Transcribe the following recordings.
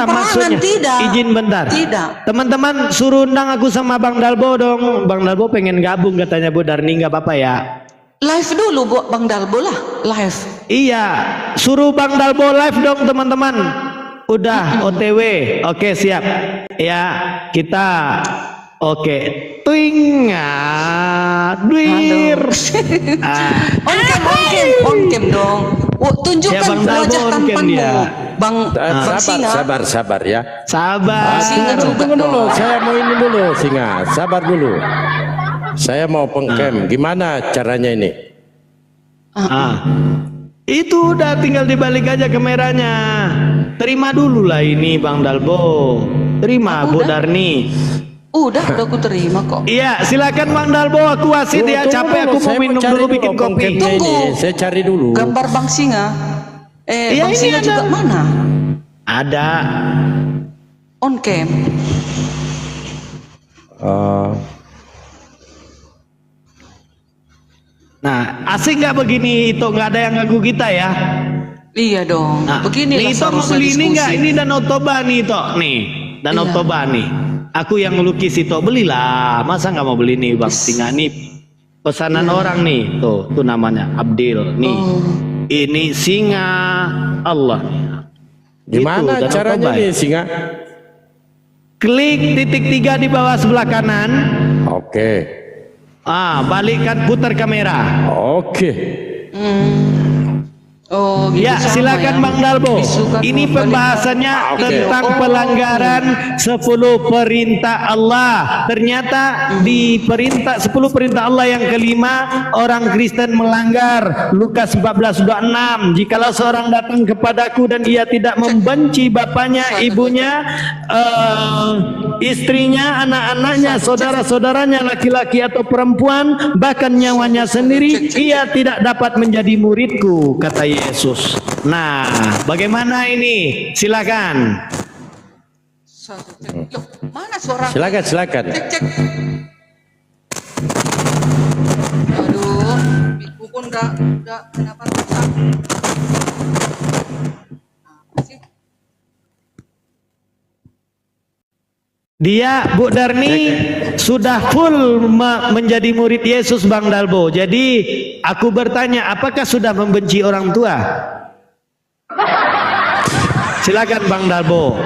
Bukan maksudnya. Tidak. Izin bentar. Tidak. Teman-teman suruh undang aku sama Bang Dalbo dong. Bang Dalbo pengen gabung katanya Bu Darni, nggak apa-apa ya? Live dulu buat Bang Dalbo lah, live. Iya, suruh Bang Dalbo live dong teman-teman. Udah OTW. Oke, siap. Ya, kita oke. Twing. Duir. On cam dong. Tunjukkan Ya, Bang Dalbo wajah on cam tampanmu. dia. Bang Singa. Sabar ya. Sabar. Singa juga Tunggu dulu, dong. saya mau ini dulu, Singa. Sabar dulu. Saya mau pengcam. Gimana caranya ini? Itu udah tinggal dibalik aja kameranya. Terima dulu lah ini Bang Dalbo. Terima Bu Darni. Udah aku terima kok. Iya, silakan Bang Dalbo. Aku wasit ya. Tunggu Capek dulu, aku mau saya minum cari dulu bikin kopi. pengcamnya ini. Tunggu. Saya cari dulu. Gambar Bang Singa. Iya, Bang ini Singa ada. juga mana? Ada. On cam. Nah, asik nggak begini? Itu nggak ada yang ganggu kita ya. Iya dong. Nah, Beginilah nih, Ito mau seharusnya beli ini nggak? diskusi. Ini Danau Toba nih Ito. Nih, Danau Iya. Toba nih. Aku yang ngelukis itu, belilah. Masa nggak mau beli nih Bang Singa nih? Pesanan orang nih. Tuh namanya Abdil. Nih, ini singa Allah. Gimana Danau caranya Toba, nih, ya. Singa? Klik titik 3 di bawah sebelah kanan. Oke. Balikkan putar kamera. Oke. Oh, gitu Ya, sama silakan ya. Bang Dalbo. Bisukan Ini membalik- pembahasannya Oke. tentang pelanggaran 10 perintah Allah. Ternyata di 10 perintah Allah yang kelima, orang Kristen melanggar. Lukas 14:26. Jikalau seorang datang kepadaku dan ia tidak membenci bapaknya, ibunya, istrinya, anak-anaknya, saudara-saudaranya laki-laki atau perempuan, bahkan nyawanya sendiri, ia tidak dapat menjadi muridku, kata Yesus. Nah, bagaimana ini? Silakan. Loh, mana suara? Silakan. Cek. Aduh, miku pun udah kenapa rusak? Apa sih? Dia Bu Darni sudah full menjadi murid Yesus Bang Dalbo. Jadi aku bertanya, apakah sudah membenci orang tua? Silakan Bang Dalbo.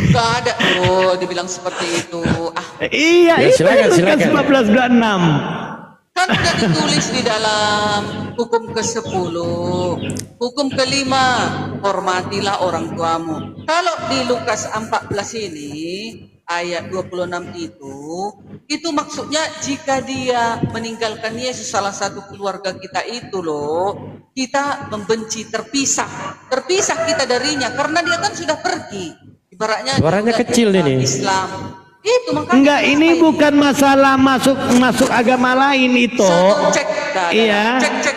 Gak ada tuh dibilang seperti itu. Iya, Ya, itu silakan. Lukas 14:26. Kan udah ditulis di dalam hukum ke-10. Hukum ke-5, hormatilah orang tuamu. Kalau di Lukas 14 ini, ayat 26 itu maksudnya jika dia meninggalkan Yesus, salah satu keluarga kita itu loh, kita membenci, terpisah kita darinya karena dia kan sudah pergi. Ibaratnya Suaranya juga kecil di ini. Islam. Itu makanya Enggak, ini bukan masalah masuk agama lain itu. Cek. Iya. Cek.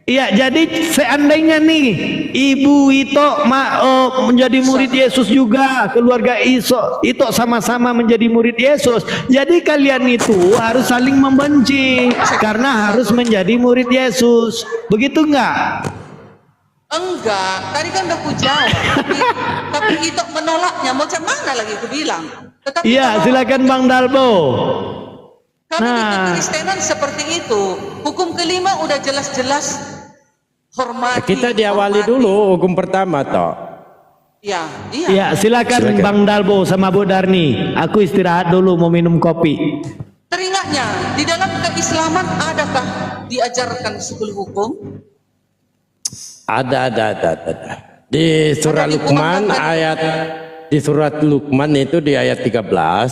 Iya, jadi seandainya nih ibu itu menjadi murid Yesus juga, keluarga itu sama-sama menjadi murid Yesus. Jadi kalian itu harus saling membenci karena harus menjadi murid Yesus. Begitu enggak? Enggak, tadi kan udah ku jawab. Tapi itu menolaknya, macam mana lagi ku bilang. Tetapi Iya, kalau silakan Bang Dalbo. kami di kekristenan seperti itu. Hukum kelima udah jelas-jelas hormati. Kita diawali dulu hukum pertama toh. Iya. Iya, silakan Bang Dalbo sama Bu Darni. Aku istirahat dulu mau minum kopi. Teringatnya, di dalam keislaman adakah diajarkan 10 hukum? Ada. Di surat Luqman di surat Luqman itu di ayat 13,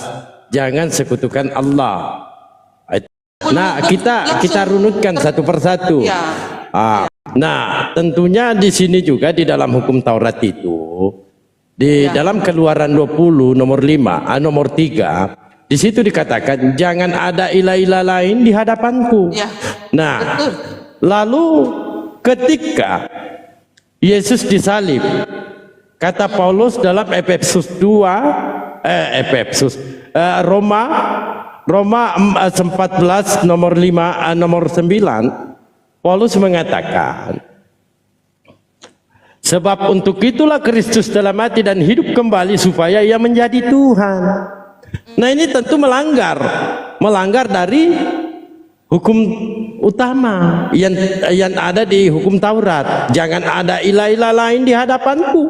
jangan sekutukan Allah. Nah, kita runutkan satu persatu. Ya. Nah, tentunya di sini juga di dalam hukum Taurat itu, di dalam Keluaran 20 nomor 5, nomor 3, di situ dikatakan jangan ada ilah-ilah lain di hadapanku. Ya. Nah, Betul. lalu ketika Yesus disalib, kata Paulus dalam Roma 14 nomor 5 nomor 9, Paulus mengatakan Sebab untuk itulah Kristus telah mati dan hidup kembali supaya ia menjadi Tuhan. Nah, ini tentu melanggar dari hukum utama yang ada di hukum Taurat. Jangan ada ilah-ilah lain di hadapanku.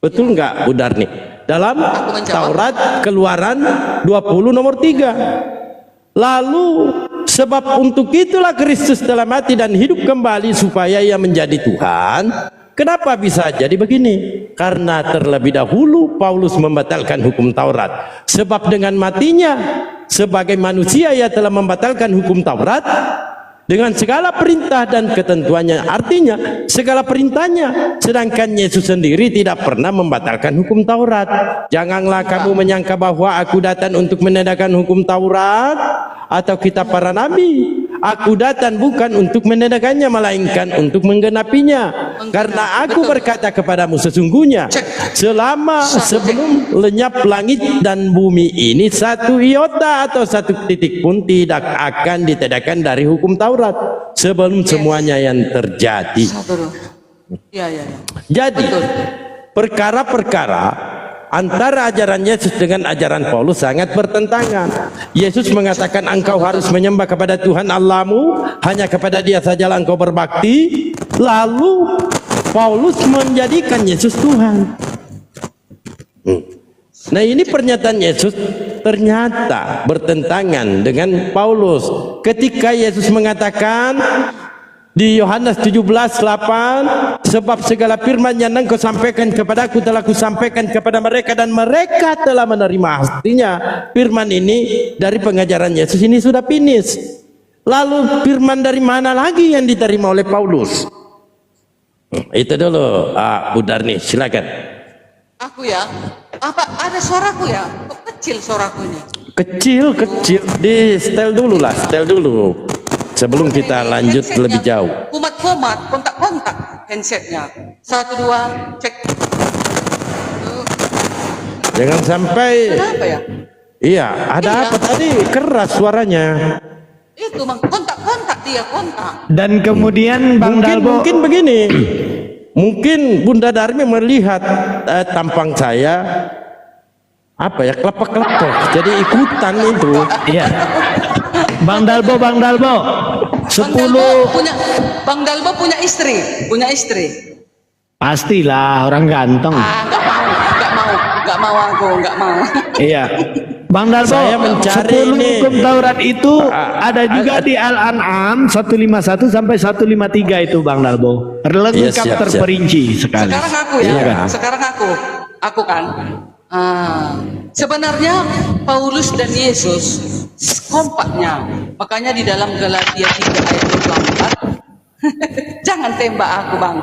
Betul enggak, Bu Darni? Dalam Taurat Keluaran 20 nomor 3. Lalu sebab untuk itulah Kristus telah mati dan hidup kembali supaya ia menjadi Tuhan. Kenapa bisa jadi begini? Karena terlebih dahulu Paulus membatalkan hukum Taurat. Sebab dengan matinya sebagai manusia ia telah membatalkan hukum Taurat dengan segala perintah dan ketentuannya. Artinya segala perintahnya. Sedangkan Yesus sendiri tidak pernah membatalkan hukum Taurat. Janganlah kamu menyangka bahwa aku datang untuk menegakkan hukum Taurat atau kitab para nabi. Aku datang bukan untuk menegakkannya, melainkan untuk menggenapinya. Karena aku berkata kepadamu, sesungguhnya sebelum lenyap langit dan bumi ini, satu iota atau satu titik pun tidak akan ditegakkan dari hukum Taurat sebelum semuanya yang terjadi. Ya. Jadi perkara-perkara antara ajaran Yesus dengan ajaran Paulus sangat bertentangan. Yesus mengatakan engkau harus menyembah kepada Tuhan Allahmu, hanya kepada Dia sajalah engkau berbakti. Lalu Paulus menjadikan Yesus Tuhan. Nah, ini pernyataan Yesus ternyata bertentangan dengan Paulus. Ketika Yesus mengatakan di Yohanes 17:8, sebab segala firman yang engkau sampaikan kepadaku telah kusampaikan kepada mereka dan mereka telah menerima. Artinya firman ini dari pengajaran Yesus ini sudah finish. Lalu firman dari mana lagi yang diterima oleh Paulus? Itu dulu, Bu Darni, silakan. Aku ya, apa ada suaraku ya? Kok kecil suaraku ini? Kecil. Di setel dulu lah, sebelum kita lanjut lebih jauh. Kumat, kontak handsetnya. 1, 2, cek. Jangan sampai. Kenapa ya? Iya, ada apa tadi? Keras suaranya. Itu kontak dia kontak. Dan kemudian Bang Dalbo Mungkin begini. Mungkin Bunda Darmi melihat tampang saya kelepak-kelepak. Jadi ikutan itu. iya. Bang Dalbo 10 Bang Dalbo punya istri. pastilah orang ganteng. Enggak mau. Iya. Bang Dalbo, Saya mencari 10 ini. hukum Taurat itu ada juga di Al-An'am 151 sampai 153 itu Bang Dalbo. Lengkap siap. terperinci sekali. Sekarang aku ya. Iya. Sekarang aku kan. Sebenarnya Paulus dan Yesus kompaknya. Makanya di dalam Galatia 3 ayat 24 jangan tembak aku, Bang.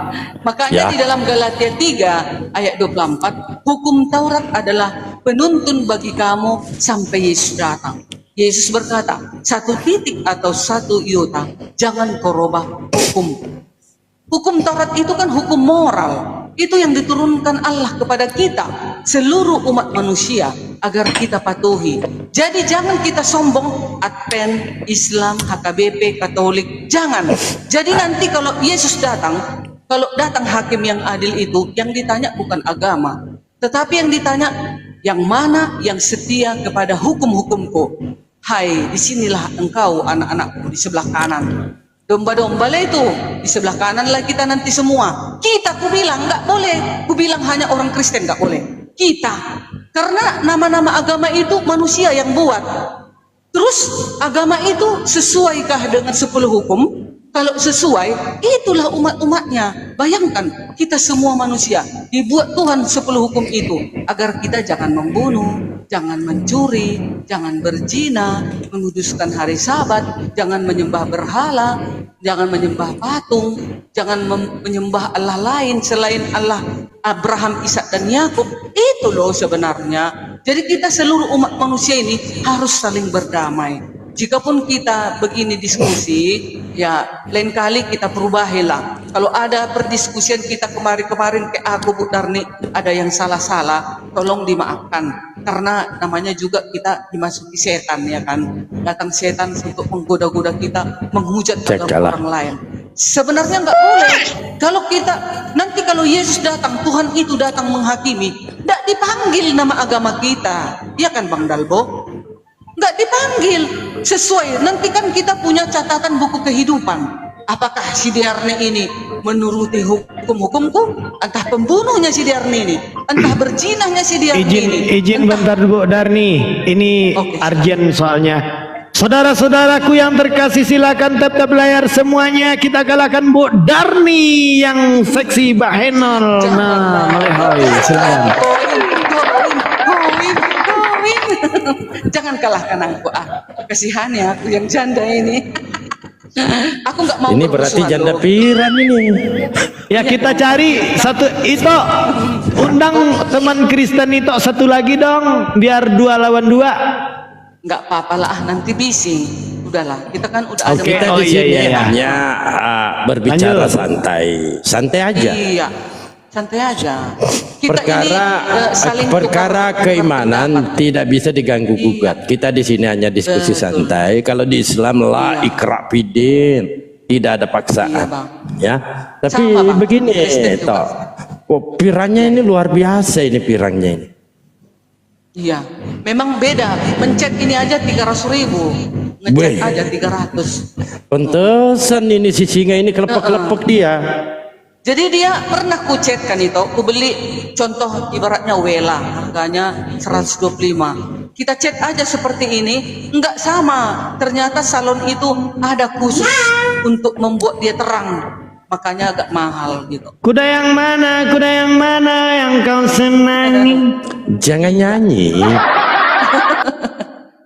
Makanya di dalam Galatia 3 ayat 24, hukum Taurat adalah penuntun bagi kamu sampai Yesus datang. Yesus berkata, 1 titik atau 1 iota, jangan kau rubah hukum. Hukum Taurat itu kan hukum moral. Itu yang diturunkan Allah kepada kita, seluruh umat manusia, agar kita patuhi. Jadi jangan kita sombong, Advent, Islam, HKBP, Katolik, jangan. Jadi nanti kalau Yesus datang, kalau datang hakim yang adil itu, yang ditanya bukan agama, tetapi yang ditanya, yang mana yang setia kepada hukum-hukumku. Hai, disinilah engkau anak-anakku di sebelah kanan. Domba-domba lah itu di sebelah kanan lah kita nanti semua. Kita ku bilang nggak boleh. Ku bilang hanya orang Kristen nggak boleh. Kita, karena nama-nama agama itu manusia yang buat. Terus agama itu sesuaikah dengan 10 hukum? Kalau sesuai, itulah umat-umatnya. Bayangkan kita semua manusia dibuat Tuhan 10 hukum itu agar kita jangan membunuh, jangan mencuri, jangan berzina, menguduskan hari Sabat, jangan menyembah berhala, jangan menyembah patung, jangan menyembah Allah lain selain Allah Abraham, Ishak dan Yakub. Itu loh sebenarnya. Jadi kita seluruh umat manusia ini harus saling berdamai. Jikapun kita begini diskusi, ya lain kali kita perubahilah. Kalau ada perdiskusian kita kemarin ke aku Bu Darni, ada yang salah-salah, tolong dimaafkan. Karena namanya juga kita dimasuki setan ya kan. Datang setan untuk menggoda-goda kita, menghujat agama orang lain. Sebenarnya nggak boleh. Kalau kita nanti kalau Yesus datang, Tuhan itu datang menghakimi, nggak dipanggil nama agama kita, ya kan Bang Dalbo? Nggak dipanggil sesuai. Nanti kan kita punya catatan buku kehidupan. Apakah si Darni ini menuruti hukum-hukumku? Entah pembunuhnya si Darni ini, entah berzinahnya si Darni ini. Izin bentar Bu Darni, ini Oke, urgent soalnya. Saudara-saudaraku yang terkasih, silakan tap-tap layar semuanya. Kita galakkan Bu Darni yang seksi Mbak Henol. Nah, melehoi, silakan. Going. Jangan kalahkan aku. Kasihannya aku yang janda ini. Aku nggak mau Ini berarti bermusuhan, janda loh. piran ini. Ya kita cari satu itu, undang teman Kristen itu satu lagi dong, biar 2 lawan 2. Nggak apa-apa lah, nanti bising. Udahlah, kita kan udah ada. Oke, Kita oh, di sini iya, iya. hanya berbicara Lanjut. santai aja. Iya, santai aja. Kita Perkara saling perkara tukar keimanan pendapat. tidak bisa diganggu gugat. Kita di sini hanya diskusi Betul. santai. Kalau di Islam la ikra fidin, tidak ada paksaan. Iya, Bang. Ya, tapi Sama, Bang. begini Kristen juga. toh. Oh, pirangnya ini luar biasa ini pirangnya ini. Iya, memang beda. Mencet ini aja 300.000, ngechat Weh. aja 300. Pantesan ini si singa ini kelepek-kelepek dia. Jadi dia pernah ku chat kan itu, ku beli contoh ibaratnya Wela, harganya 125. Kita chat aja seperti ini, enggak sama. Ternyata salon itu ada khusus untuk membuat dia terang. Makanya agak mahal gitu. Kuda yang mana yang kau senangi? Jangan nyanyi.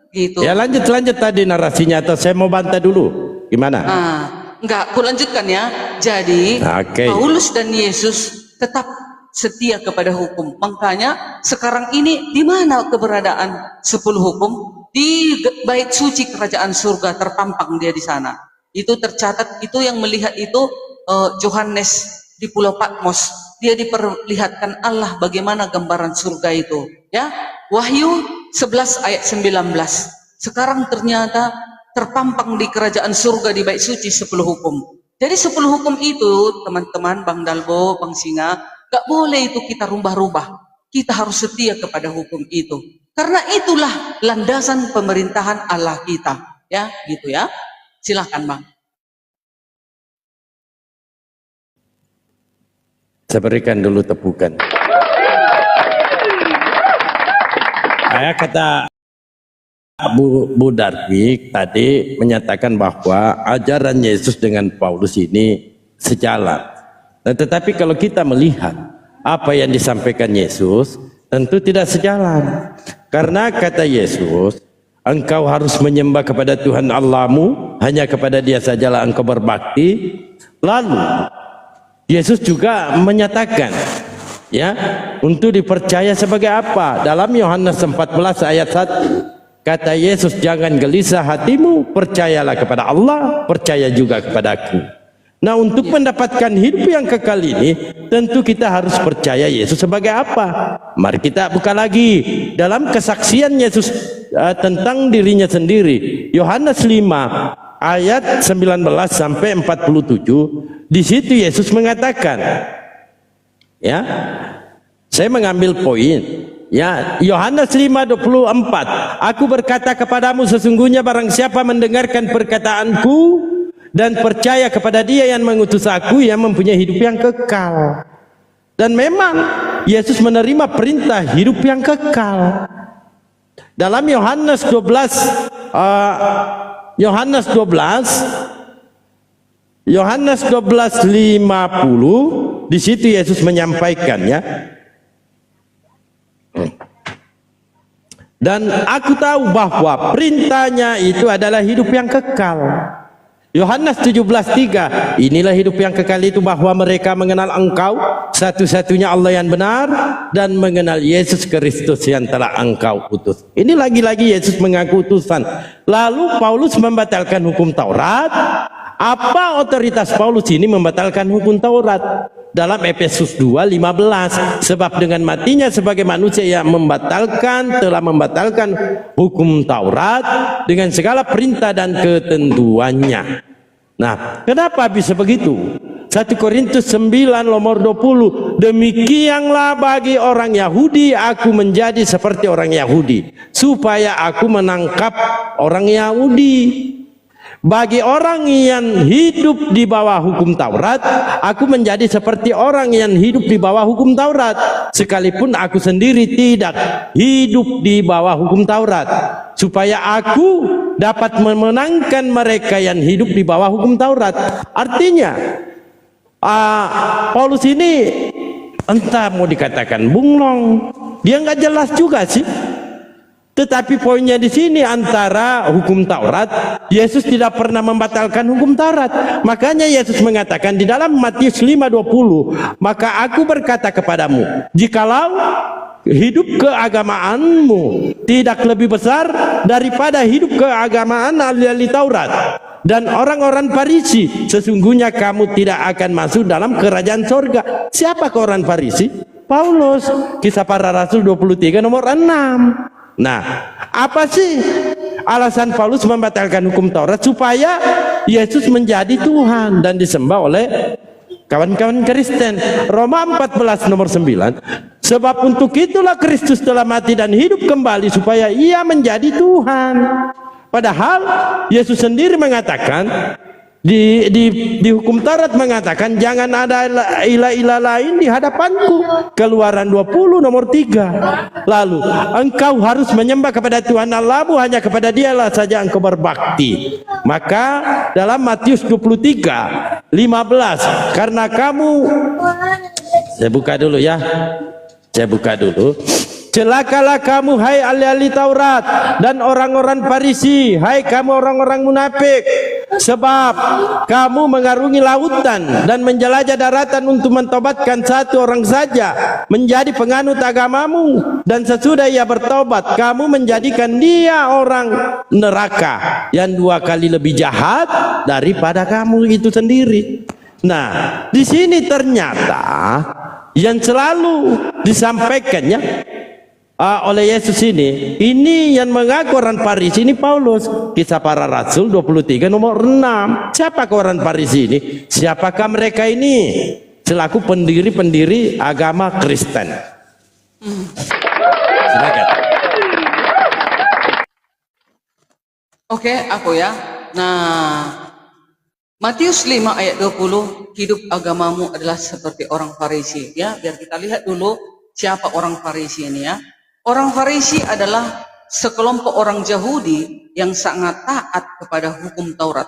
Gitu. Ya lanjut tadi narasinya atau saya mau bantah dulu. Gimana? Nah, enggak, aku lanjutkan ya. Jadi, Oke. Paulus dan Yesus tetap setia kepada hukum. Makanya sekarang ini di mana keberadaan 10 hukum? Di bait suci kerajaan surga terpampang dia di sana. Itu tercatat, itu yang melihat itu Yohanes di Pulau Patmos. Dia diperlihatkan Allah bagaimana gambaran surga itu. Ya, Wahyu 11 ayat 19. Sekarang ternyata terpampang di kerajaan surga di bait suci 10 hukum. Jadi 10 hukum itu, teman-teman, Bang Dalbo, Bang Singa, gak boleh itu kita rubah-rubah. Kita harus setia kepada hukum itu. Karena itulah landasan pemerintahan Allah kita. Ya, gitu ya. Silahkan, Bang. Saya berikan dulu tepukan. Saya kata Bu Darwik tadi menyatakan bahwa ajaran Yesus dengan Paulus ini sejalan. Tetapi kalau kita melihat apa yang disampaikan Yesus, tentu tidak sejalan. Karena kata Yesus, engkau harus menyembah kepada Tuhan Allahmu, hanya kepada Dia sajalah engkau berbakti. Lalu Yesus juga menyatakan, ya, untuk dipercaya sebagai apa? Dalam Yohanes 14 ayat 1, kata Yesus, jangan gelisah hatimu, percayalah kepada Allah, percaya juga kepadaku. Nah, untuk mendapatkan hidup yang kekal ini, tentu kita harus percaya Yesus sebagai apa? Mari kita buka lagi dalam kesaksian Yesus tentang dirinya sendiri. Yohanes 5 ayat 19 sampai 47, di situ Yesus mengatakan, ya, saya mengambil poin, ya, Yohanes 5:24, aku berkata kepadamu, sesungguhnya barang siapa mendengarkan perkataanku dan percaya kepada Dia yang mengutus aku, yang mempunyai hidup yang kekal. Dan memang Yesus menerima perintah hidup yang kekal. Dalam Yohanes 12 50, di situ Yesus menyampaikan, ya. Dan aku tahu bahwa perintahnya itu adalah hidup yang kekal. Yohanes 17:3, inilah hidup yang kekal itu, bahwa mereka mengenal engkau satu-satunya Allah yang benar, dan mengenal Yesus Kristus yang telah engkau utus. Ini lagi-lagi Yesus mengaku utusan. Lalu Paulus membatalkan hukum Taurat. Apa otoritas Paulus ini membatalkan hukum Taurat? Dalam Efesus 2:15, sebab dengan matinya sebagai manusia yang telah membatalkan hukum Taurat dengan segala perintah dan ketentuannya. Nah, kenapa bisa begitu? 1 Korintus 9 nomor 20, demikianlah bagi orang Yahudi aku menjadi seperti orang Yahudi, supaya aku menangkap orang Yahudi. Bagi orang yang hidup di bawah hukum Taurat, aku menjadi seperti orang yang hidup di bawah hukum Taurat, sekalipun aku sendiri tidak hidup di bawah hukum Taurat, supaya aku dapat memenangkan mereka yang hidup di bawah hukum Taurat. Artinya Paulus ini entah mau dikatakan bunglong, dia nggak jelas juga sih. Tetapi poinnya di sini antara hukum Taurat, Yesus tidak pernah membatalkan hukum Taurat. Makanya Yesus mengatakan di dalam Matius 5:20, maka aku berkata kepadamu, jikalau hidup keagamaanmu tidak lebih besar daripada hidup keagamaan ahli Taurat dan orang-orang Farisi, sesungguhnya kamu tidak akan masuk dalam kerajaan sorga. Siapa ke orang Farisi? Paulus, Kisah Para Rasul 23 nomor 6. Nah, apa sih alasan Paulus membatalkan hukum Taurat? Supaya Yesus menjadi Tuhan dan disembah oleh kawan-kawan Kristen. Roma 14 nomor 9, sebab untuk itulah Kristus telah mati dan hidup kembali supaya ia menjadi Tuhan. Padahal Yesus sendiri mengatakan di hukum Taurat mengatakan jangan ada ilah-ilah lain di hadapanku. Keluaran 20 nomor 3. Lalu engkau harus menyembah kepada Tuhan Allahmu, hanya kepada Dialah saja engkau berbakti. Maka dalam Matius 23 15, karena kamu, saya buka dulu ya, celakalah kamu hai ahli-ahli Taurat dan orang-orang Farisi, hai kamu orang-orang munafik, sebab kamu mengarungi lautan dan menjelajah daratan untuk mentobatkan satu orang saja menjadi penganut agamamu, dan sesudah ia bertobat kamu menjadikan dia orang neraka yang 2 kali lebih jahat daripada kamu itu sendiri. Nah, di sini ternyata yang selalu disampaikannya oleh Yesus ini yang mengaku orang Farisi ini Paulus. Kisah Para Rasul 23 nomor 6. Siapa orang Farisi ini? Siapakah mereka ini? Selaku pendiri-pendiri agama Kristen. Silakan. Oke, aku ya. Nah, Matius 5 ayat 20, hidup agamamu adalah seperti orang Farisi. Ya, biar kita lihat dulu siapa orang Farisi ini ya. Orang Farisi adalah sekelompok orang Yahudi yang sangat taat kepada hukum Taurat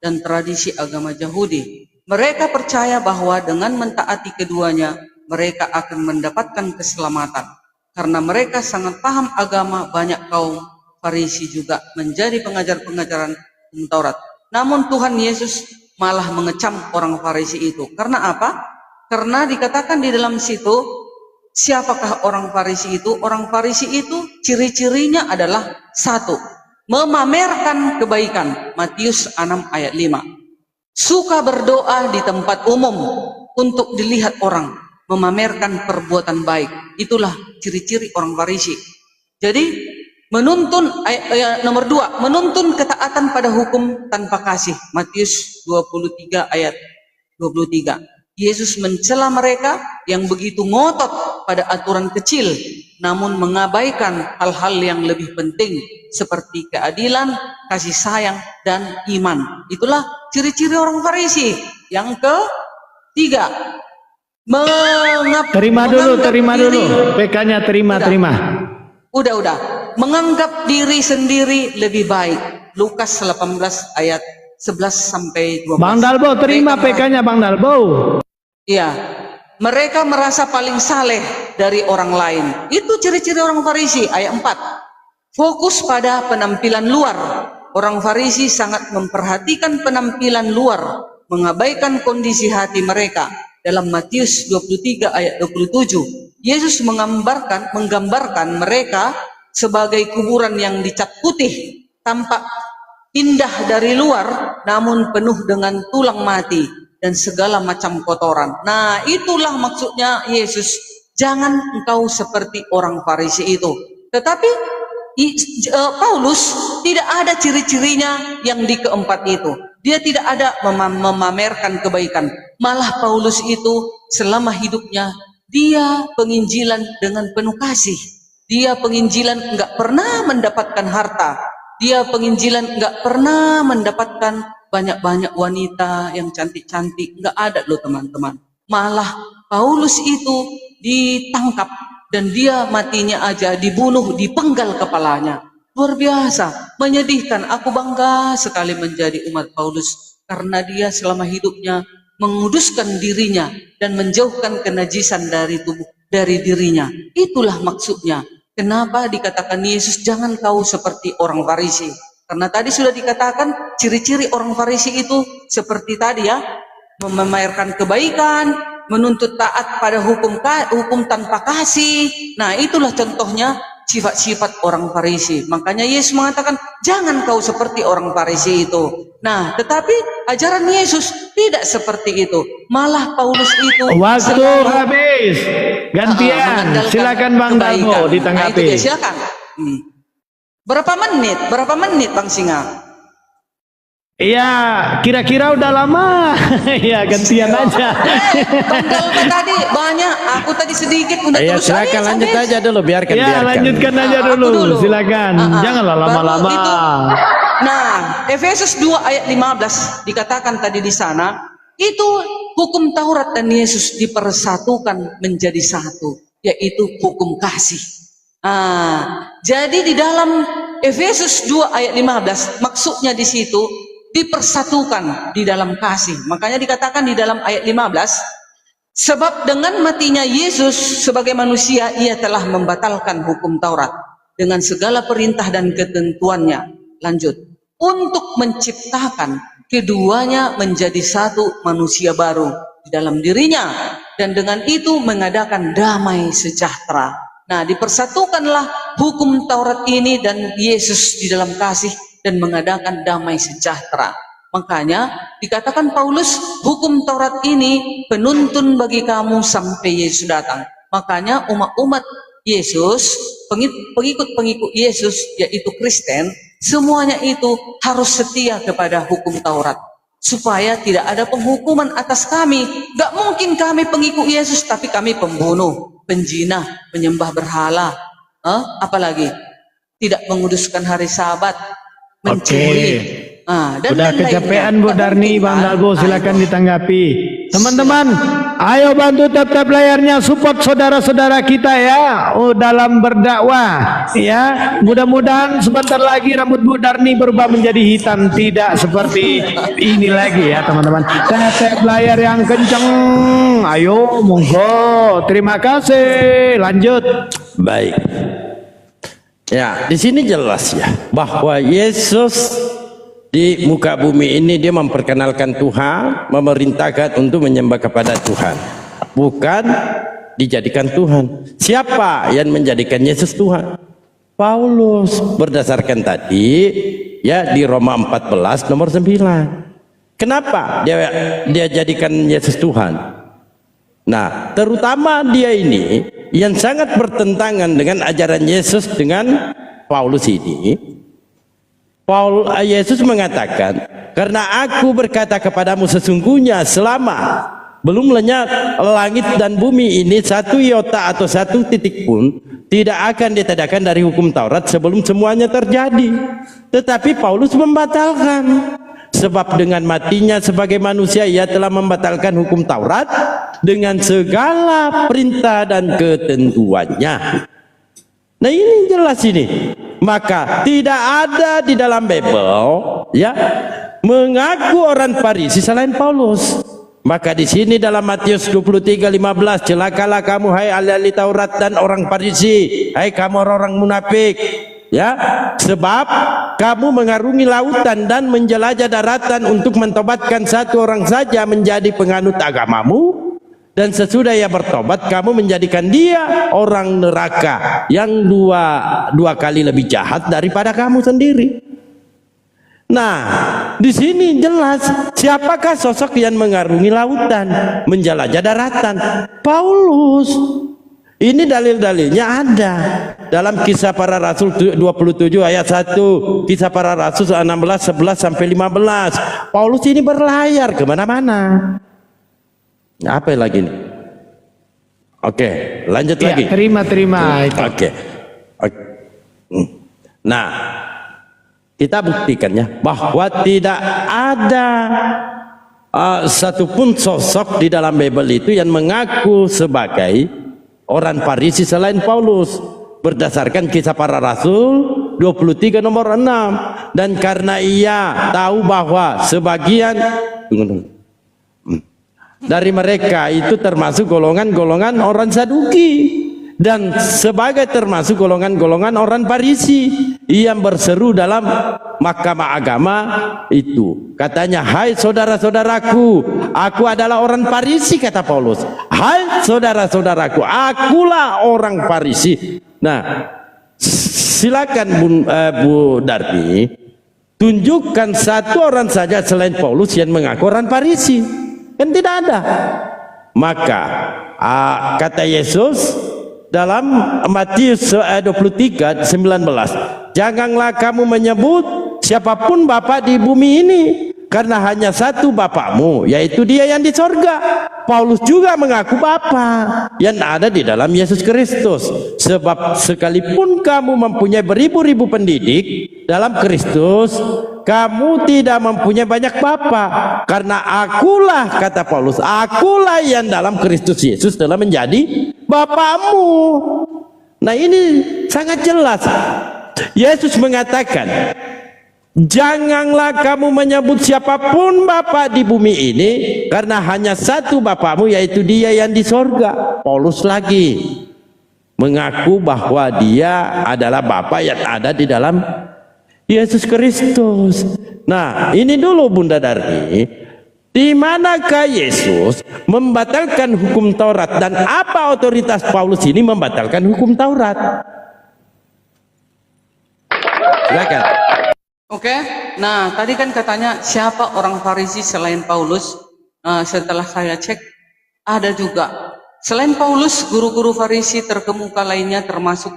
dan tradisi agama Yahudi. Mereka percaya bahwa dengan mentaati keduanya, mereka akan mendapatkan keselamatan. Karena mereka sangat paham agama, banyak kaum Farisi juga menjadi pengajar-pengajaran hukum Taurat. Namun Tuhan Yesus malah mengecam orang Farisi itu. Karena apa? Karena dikatakan di dalam situ, siapakah orang Farisi itu? Orang Farisi itu ciri-cirinya adalah 1, memamerkan kebaikan. Matius 6 ayat 5. Suka berdoa di tempat umum untuk dilihat orang, memamerkan perbuatan baik. Itulah ciri-ciri orang Farisi. Jadi menuntun nomor 2, menuntun ketaatan pada hukum tanpa kasih. Matius 23 ayat 23. Yesus mencela mereka yang begitu ngotot pada aturan kecil, namun mengabaikan hal-hal yang lebih penting seperti keadilan, kasih sayang, dan iman. Itulah ciri-ciri orang Farisi. Yang ketiga, terima dulu. PK-nya terima. Udah. Menganggap diri sendiri lebih baik. Lukas 18 ayat 11 sampai 12. Bang Dalbo terima PK-nya Bang Dalbo. Iya, mereka merasa paling saleh dari orang lain. Itu ciri-ciri orang Farisi. Ayat 4. Fokus pada penampilan luar. Orang Farisi sangat memperhatikan penampilan luar, mengabaikan kondisi hati mereka. Dalam Matius 23 ayat 27, Yesus menggambarkan mereka sebagai kuburan yang dicat putih, tampak indah dari luar, namun penuh dengan tulang mati dan segala macam kotoran. Nah, itulah maksudnya Yesus. Jangan engkau seperti orang Farisi itu. Tetapi Paulus tidak ada ciri-cirinya yang di keempat itu. Dia tidak ada memamerkan kebaikan. Malah Paulus itu selama hidupnya dia penginjilan dengan penuh kasih. Dia penginjilan enggak pernah mendapatkan harta. Dia penginjilan enggak pernah mendapatkan banyak-banyak wanita yang cantik-cantik. Enggak ada loh teman-teman. Malah Paulus itu ditangkap dan dia matinya aja dibunuh, dipenggal kepalanya. Luar biasa, menyedihkan. Aku bangga sekali menjadi umat Paulus karena dia selama hidupnya menguduskan dirinya dan menjauhkan kenajisan dari dirinya. Itulah maksudnya. Kenapa dikatakan Yesus jangan kau seperti orang Farisi? Karena tadi sudah dikatakan ciri-ciri orang Farisi itu seperti tadi ya, memamerkan kebaikan, menuntut taat pada hukum tanpa kasih. Nah, itulah contohnya sifat-sifat orang Farisi. Makanya Yesus mengatakan jangan kau seperti orang Farisi itu. Nah, tetapi ajaran Yesus tidak seperti itu. Malah Paulus itu Waktu habis. Gantian. mengandalkan Silakan Bang kebaikan. Dalmo Nah, itu ditanggapi. dia, silakan. Berapa menit Bang Singa? Iya, kira-kira udah lama. Ya, gantian aja. Bang Dalmo tadi banyak, aku tadi sedikit udah Ya, terus silakan lanjut habis. aja dulu, biarkan. Ya, lanjutkan aja Aku dulu. Silakan. Janganlah Baru lama-lama. itu. Nah, Efesus 2 ayat 15 dikatakan tadi di sana, itu hukum Taurat dan Yesus dipersatukan menjadi satu, yaitu hukum kasih. Jadi di dalam Efesus 2 ayat 15 maksudnya di situ dipersatukan di dalam kasih. Makanya dikatakan di dalam ayat 15, sebab dengan matinya Yesus sebagai manusia, ia telah membatalkan hukum Taurat dengan segala perintah dan ketentuannya. Lanjut, untuk menciptakan keduanya menjadi satu manusia baru di dalam dirinya, dan dengan itu mengadakan damai sejahtera. Nah, dipersatukanlah hukum Taurat ini dan Yesus di dalam kasih dan mengadakan damai sejahtera. Makanya dikatakan Paulus, hukum Taurat ini penuntun bagi kamu sampai Yesus datang. Makanya umat-umat Yesus, pengikut-pengikut Yesus, yaitu Kristen, semuanya itu harus setia kepada hukum Taurat, supaya tidak ada penghukuman atas kami. Gak mungkin kami pengikut Yesus tapi kami pembunuh, penjinah, penyembah berhala, apalagi tidak menguduskan hari Sabat, mencuri. Dan Udah kecapean Bu Darni, Bang Dalbo, silakan ditanggapi. Teman-teman, ayo bantu tap-tap layarnya, support saudara-saudara kita ya, dalam berdakwah ya. Mudah-mudahan sebentar lagi rambut Bu Darni berubah menjadi hitam, tidak seperti ini lagi ya teman-teman. Tap-tap layar yang kenceng, ayo monggo. Terima kasih. Lanjut. Baik. Ya, di sini jelas ya bahwa Yesus di muka bumi ini dia memperkenalkan Tuhan, memerintahkan untuk menyembah kepada Tuhan, bukan dijadikan Tuhan. Siapa yang menjadikan Yesus Tuhan? Paulus, berdasarkan tadi ya di Roma 14 nomor 9. Kenapa dia jadikan Yesus Tuhan? Nah, terutama dia ini yang sangat bertentangan dengan ajaran Yesus dengan Paulus ini. Yesus mengatakan, karena aku berkata kepadamu sesungguhnya selama belum lenyap langit dan bumi ini satu iota atau satu titik pun tidak akan ditadakan dari hukum Taurat sebelum semuanya terjadi. Tetapi Paulus membatalkan, sebab dengan matinya sebagai manusia ia telah membatalkan hukum Taurat dengan segala perintah dan ketentuannya. Nah, ini jelas ini. Maka tidak ada di dalam Bible ya mengaku orang Farisi selain Paulus. Maka di sini dalam Matius 23:15, celakalah kamu hai ahli Taurat dan orang Farisi, hai kamu orang munafik, ya, sebab kamu mengarungi lautan dan menjelajah daratan untuk mentobatkan satu orang saja menjadi penganut agamamu. Dan sesudah ia bertobat, kamu menjadikan dia orang neraka yang dua kali lebih jahat daripada kamu sendiri. Nah, di sini jelas siapakah sosok yang mengarungi lautan, menjelajah daratan? Paulus. Ini dalil-dalilnya ada dalam Kisah Para Rasul 27 ayat 1, Kisah Para Rasul 16, 11 sampai 15. Paulus ini berlayar kemana-mana. Apa lagi nih? Oke, lanjut lagi. Terima itu. Oke. Nah, kita buktikannya bahwa tidak ada satupun sosok di dalam Bible itu yang mengaku sebagai orang Farisi selain Paulus, berdasarkan Kisah Para Rasul 23 nomor 6. Dan karena ia tahu bahwa sebagian dari mereka itu termasuk golongan-golongan orang Saduki, dan sebagai termasuk golongan-golongan orang Farisi yang berseru dalam mahkamah agama itu. Katanya, hai saudara-saudaraku, aku adalah orang Farisi, kata Paulus. Hai saudara-saudaraku, akulah orang Farisi. Nah, silakan Bu Darti, tunjukkan satu orang saja selain Paulus yang mengaku orang Farisi. Kan tidak ada. Maka kata Yesus dalam Matius 23 19, janganlah kamu menyebut siapapun Bapa di bumi ini, karena hanya satu Bapakmu, yaitu Dia yang di sorga. Paulus juga mengaku Bapa yang ada di dalam Yesus Kristus. Sebab sekalipun kamu mempunyai beribu-ribu pendidik dalam Kristus, kamu tidak mempunyai banyak Bapa, karena akulah, kata Paulus, akulah yang dalam Kristus Yesus telah menjadi Bapamu. Nah, ini sangat jelas. Yesus mengatakan, janganlah kamu menyebut siapapun Bapa di bumi ini, karena hanya satu Bapamu, yaitu Dia yang di sorga. Paulus lagi mengaku bahwa dia adalah Bapa yang ada di dalam Yesus Kristus. Nah, ini dulu Bunda Darti, di manakah Yesus membatalkan hukum Taurat, dan apa otoritas Paulus ini membatalkan hukum Taurat? Silakan. Oke, nah tadi kan katanya siapa orang Farisi selain Paulus? Setelah saya cek, ada juga. Selain Paulus, guru-guru Farisi terkemuka lainnya termasuk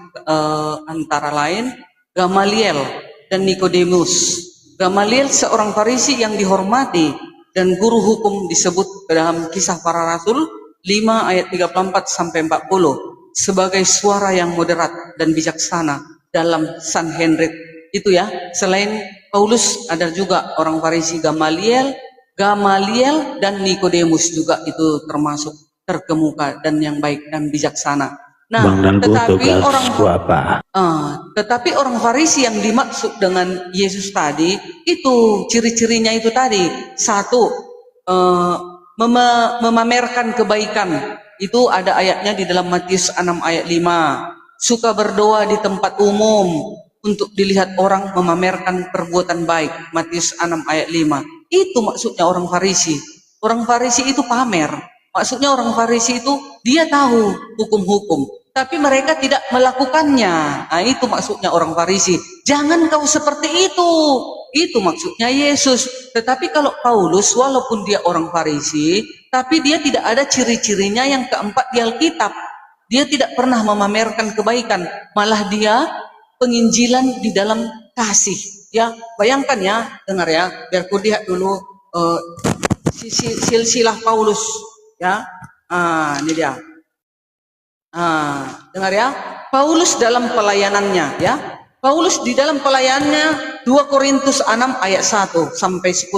antara lain Gamaliel dan Nikodemus. Gamaliel seorang Farisi yang dihormati dan guru hukum, disebut dalam Kisah Para Rasul 5 ayat 34 sampai 40 sebagai suara yang moderat dan bijaksana dalam Sanhedrin. Itu ya, selain Paulus ada juga orang Farisi Gamaliel dan Nikodemus juga itu termasuk terkemuka dan yang baik dan bijaksana. Nah, tetapi orang Farisi yang dimaksud dengan Yesus tadi itu ciri-cirinya itu tadi, satu, memamerkan kebaikan. Itu ada ayatnya di dalam Matius 6 ayat 5. Suka berdoa di tempat umum untuk dilihat orang, memamerkan perbuatan baik. Matius 6 ayat 5. Itu maksudnya orang Farisi. Orang Farisi itu pamer. Maksudnya orang Farisi itu dia tahu hukum-hukum, tapi mereka tidak melakukannya. Nah, itu maksudnya orang Farisi. Jangan kau seperti itu. Itu maksudnya Yesus. Tetapi kalau Paulus, walaupun dia orang Farisi, tapi dia tidak ada ciri-cirinya yang keempat di Alkitab. Dia tidak pernah memamerkan kebaikan, malah dia penginjilan di dalam kasih. Ya, bayangkan ya, dengar ya, biar ku lihat dulu silsilah Paulus. Ya, ini dia. Dengar ya, Paulus dalam pelayanannya, ya. Paulus di dalam pelayanannya 2 Korintus 6 ayat 1 sampai 10.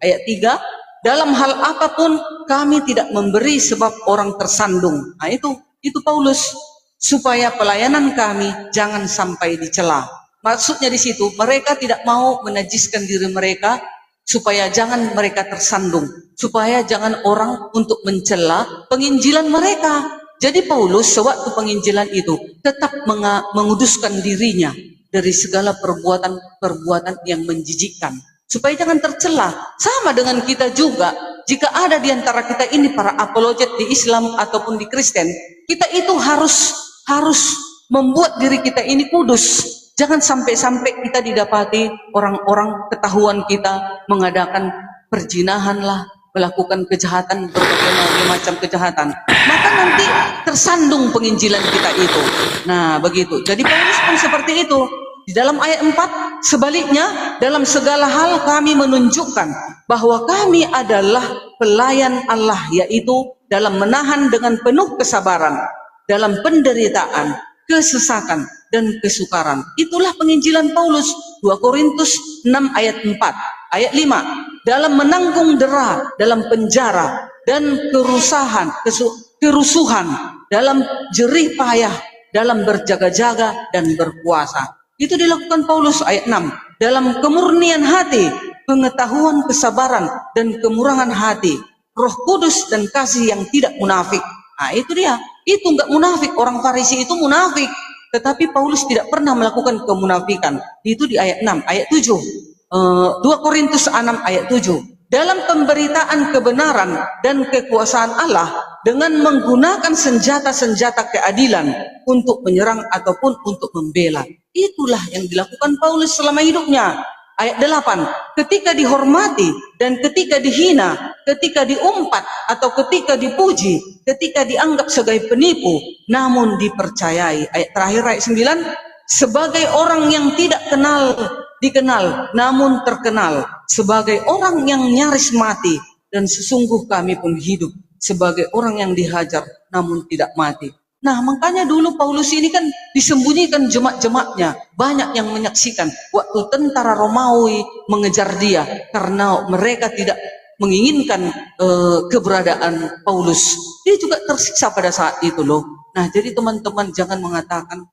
Ayat 3, dalam hal apapun kami tidak memberi sebab orang tersandung. Nah, itu Paulus, supaya pelayanan kami jangan sampai dicela. Maksudnya di situ mereka tidak mau menajiskan diri mereka, supaya jangan mereka tersandung, supaya jangan orang untuk mencela penginjilan mereka. Jadi Paulus sewaktu penginjilan itu tetap menguduskan dirinya dari segala perbuatan yang menjijikkan, supaya jangan tercela. Sama dengan kita juga, jika ada di antara kita ini para apologet di Islam ataupun di Kristen, kita itu harus membuat diri kita ini kudus. Jangan sampai-sampai kita didapati orang-orang ketahuan kita mengadakan perjinahan lah, melakukan kejahatan, berbagai macam kejahatan, maka nanti tersandung penginjilan kita itu. Nah, begitu. Jadi Paulus pun seperti itu. Di dalam ayat 4, sebaliknya, dalam segala hal kami menunjukkan bahwa kami adalah pelayan Allah, yaitu dalam menahan dengan penuh kesabaran, dalam penderitaan, kesesakan, dan kesukaran. Itulah penginjilan Paulus. 2 Korintus 6 ayat 4. Ayat 5, dalam menanggung dera, dalam penjara, dan kerusuhan, dalam jerih payah, dalam berjaga-jaga dan berpuasa. Itu dilakukan Paulus. Ayat 6, dalam kemurnian hati, pengetahuan, kesabaran, dan kemurahan hati, Roh Kudus dan kasih yang tidak munafik. Nah, itu dia. Itu enggak munafik. Orang Farisi itu munafik. Tetapi Paulus tidak pernah melakukan kemunafikan. Itu di ayat 6. Ayat 7. 2 Korintus 6 ayat 7. Dalam pemberitaan kebenaran dan kekuasaan Allah dengan menggunakan senjata-senjata keadilan untuk menyerang ataupun untuk membela. Itulah yang dilakukan Paulus selama hidupnya. Ayat 8, ketika dihormati dan ketika dihina, ketika diumpat atau ketika dipuji, ketika dianggap sebagai penipu, namun dipercayai. Ayat terakhir, ayat 9, sebagai orang yang tidak dikenal, namun terkenal, sebagai orang yang nyaris mati, dan sesungguh kami pun hidup, sebagai orang yang dihajar, namun tidak mati. Nah, makanya dulu Paulus ini kan disembunyikan jemaat-jemaatnya. Banyak yang menyaksikan waktu tentara Romawi mengejar dia karena mereka tidak menginginkan keberadaan Paulus. Dia juga tersiksa pada saat itu loh. Nah, jadi teman-teman jangan mengatakan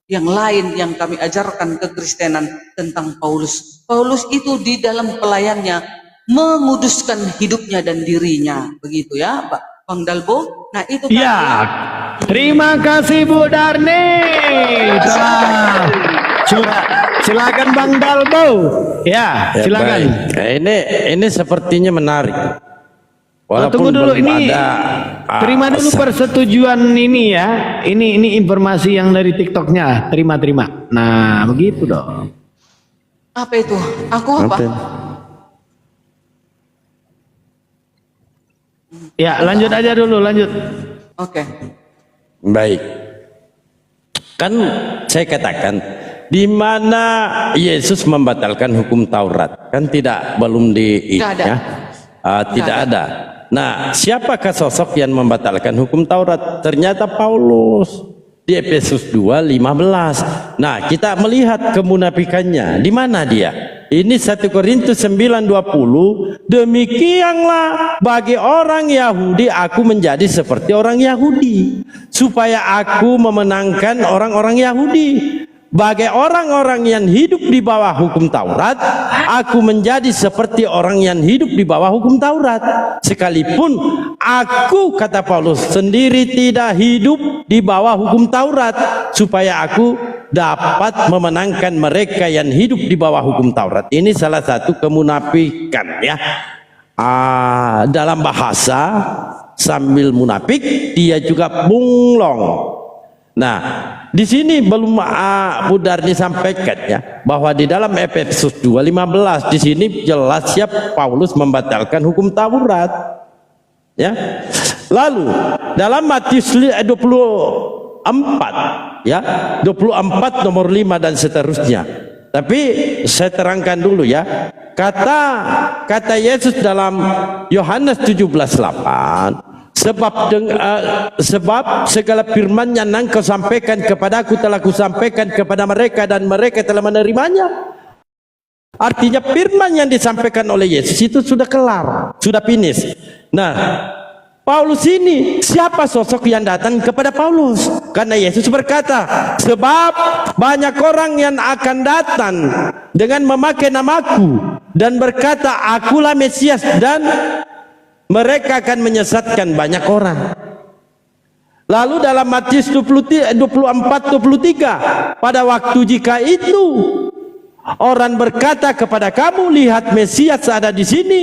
yang lain yang kami ajarkan kekristenan tentang Paulus. Paulus itu di dalam pelayannya menguduskan hidupnya dan dirinya. Begitu ya, Bang Dalbo. Nah, itu Ya, terima kasih Bu Darni. Telah curhat. Silakan Bang Dalbo. Ya, silakan. Baik. Ini sepertinya menarik. Tunggu dulu, belum ini terima dulu persetujuan ini ya. Ini informasi yang dari TikToknya. Terima. Nah, begitu dong. apa itu? Aku apa? Ya, lanjut aja dulu, lanjut. Oke. Baik. Kan saya katakan di mana Yesus membatalkan hukum Taurat, kan belum Tidak ada. Tidak ada. Nah, siapakah sosok yang membatalkan hukum Taurat? Ternyata Paulus di Efesus 2:15. Nah, kita melihat kemunafikannya. Di mana dia? Ini 1 Korintus 9:20. Demikianlah bagi orang Yahudi aku menjadi seperti orang Yahudi, supaya aku memenangkan orang-orang Yahudi. Bagi orang-orang yang hidup di bawah hukum Taurat, aku menjadi seperti orang yang hidup di bawah hukum Taurat. Sekalipun aku, kata Paulus, sendiri tidak hidup di bawah hukum Taurat, supaya aku dapat memenangkan mereka yang hidup di bawah hukum Taurat. Ini salah satu kemunafikan ya. Dalam bahasa sambil munafik dia juga bunglong. Nah, di sini belum Bu Darni sampaikan ya bahwa di dalam Efesus 2:15 di sini jelas siap Paulus membatalkan hukum Taurat. Ya. Lalu dalam Matius 24 ya, 24 nomor 5 dan seterusnya. Tapi saya terangkan dulu ya. Kata Yesus dalam Yohanes 17:8, sebab segala firman yang engkau sampaikan kepadaku telah kusampaikan kepada mereka dan mereka telah menerimanya. Artinya firman yang disampaikan oleh Yesus itu sudah kelar, sudah finish. Nah, Paulus ini siapa sosok yang datang kepada Paulus? Karena Yesus berkata, sebab banyak orang yang akan datang dengan memakai namaku dan berkata, akulah Mesias, dan mereka akan menyesatkan banyak orang. Lalu dalam Matius 24:23, pada waktu jika itu orang berkata kepada kamu, lihat Mesias ada di sini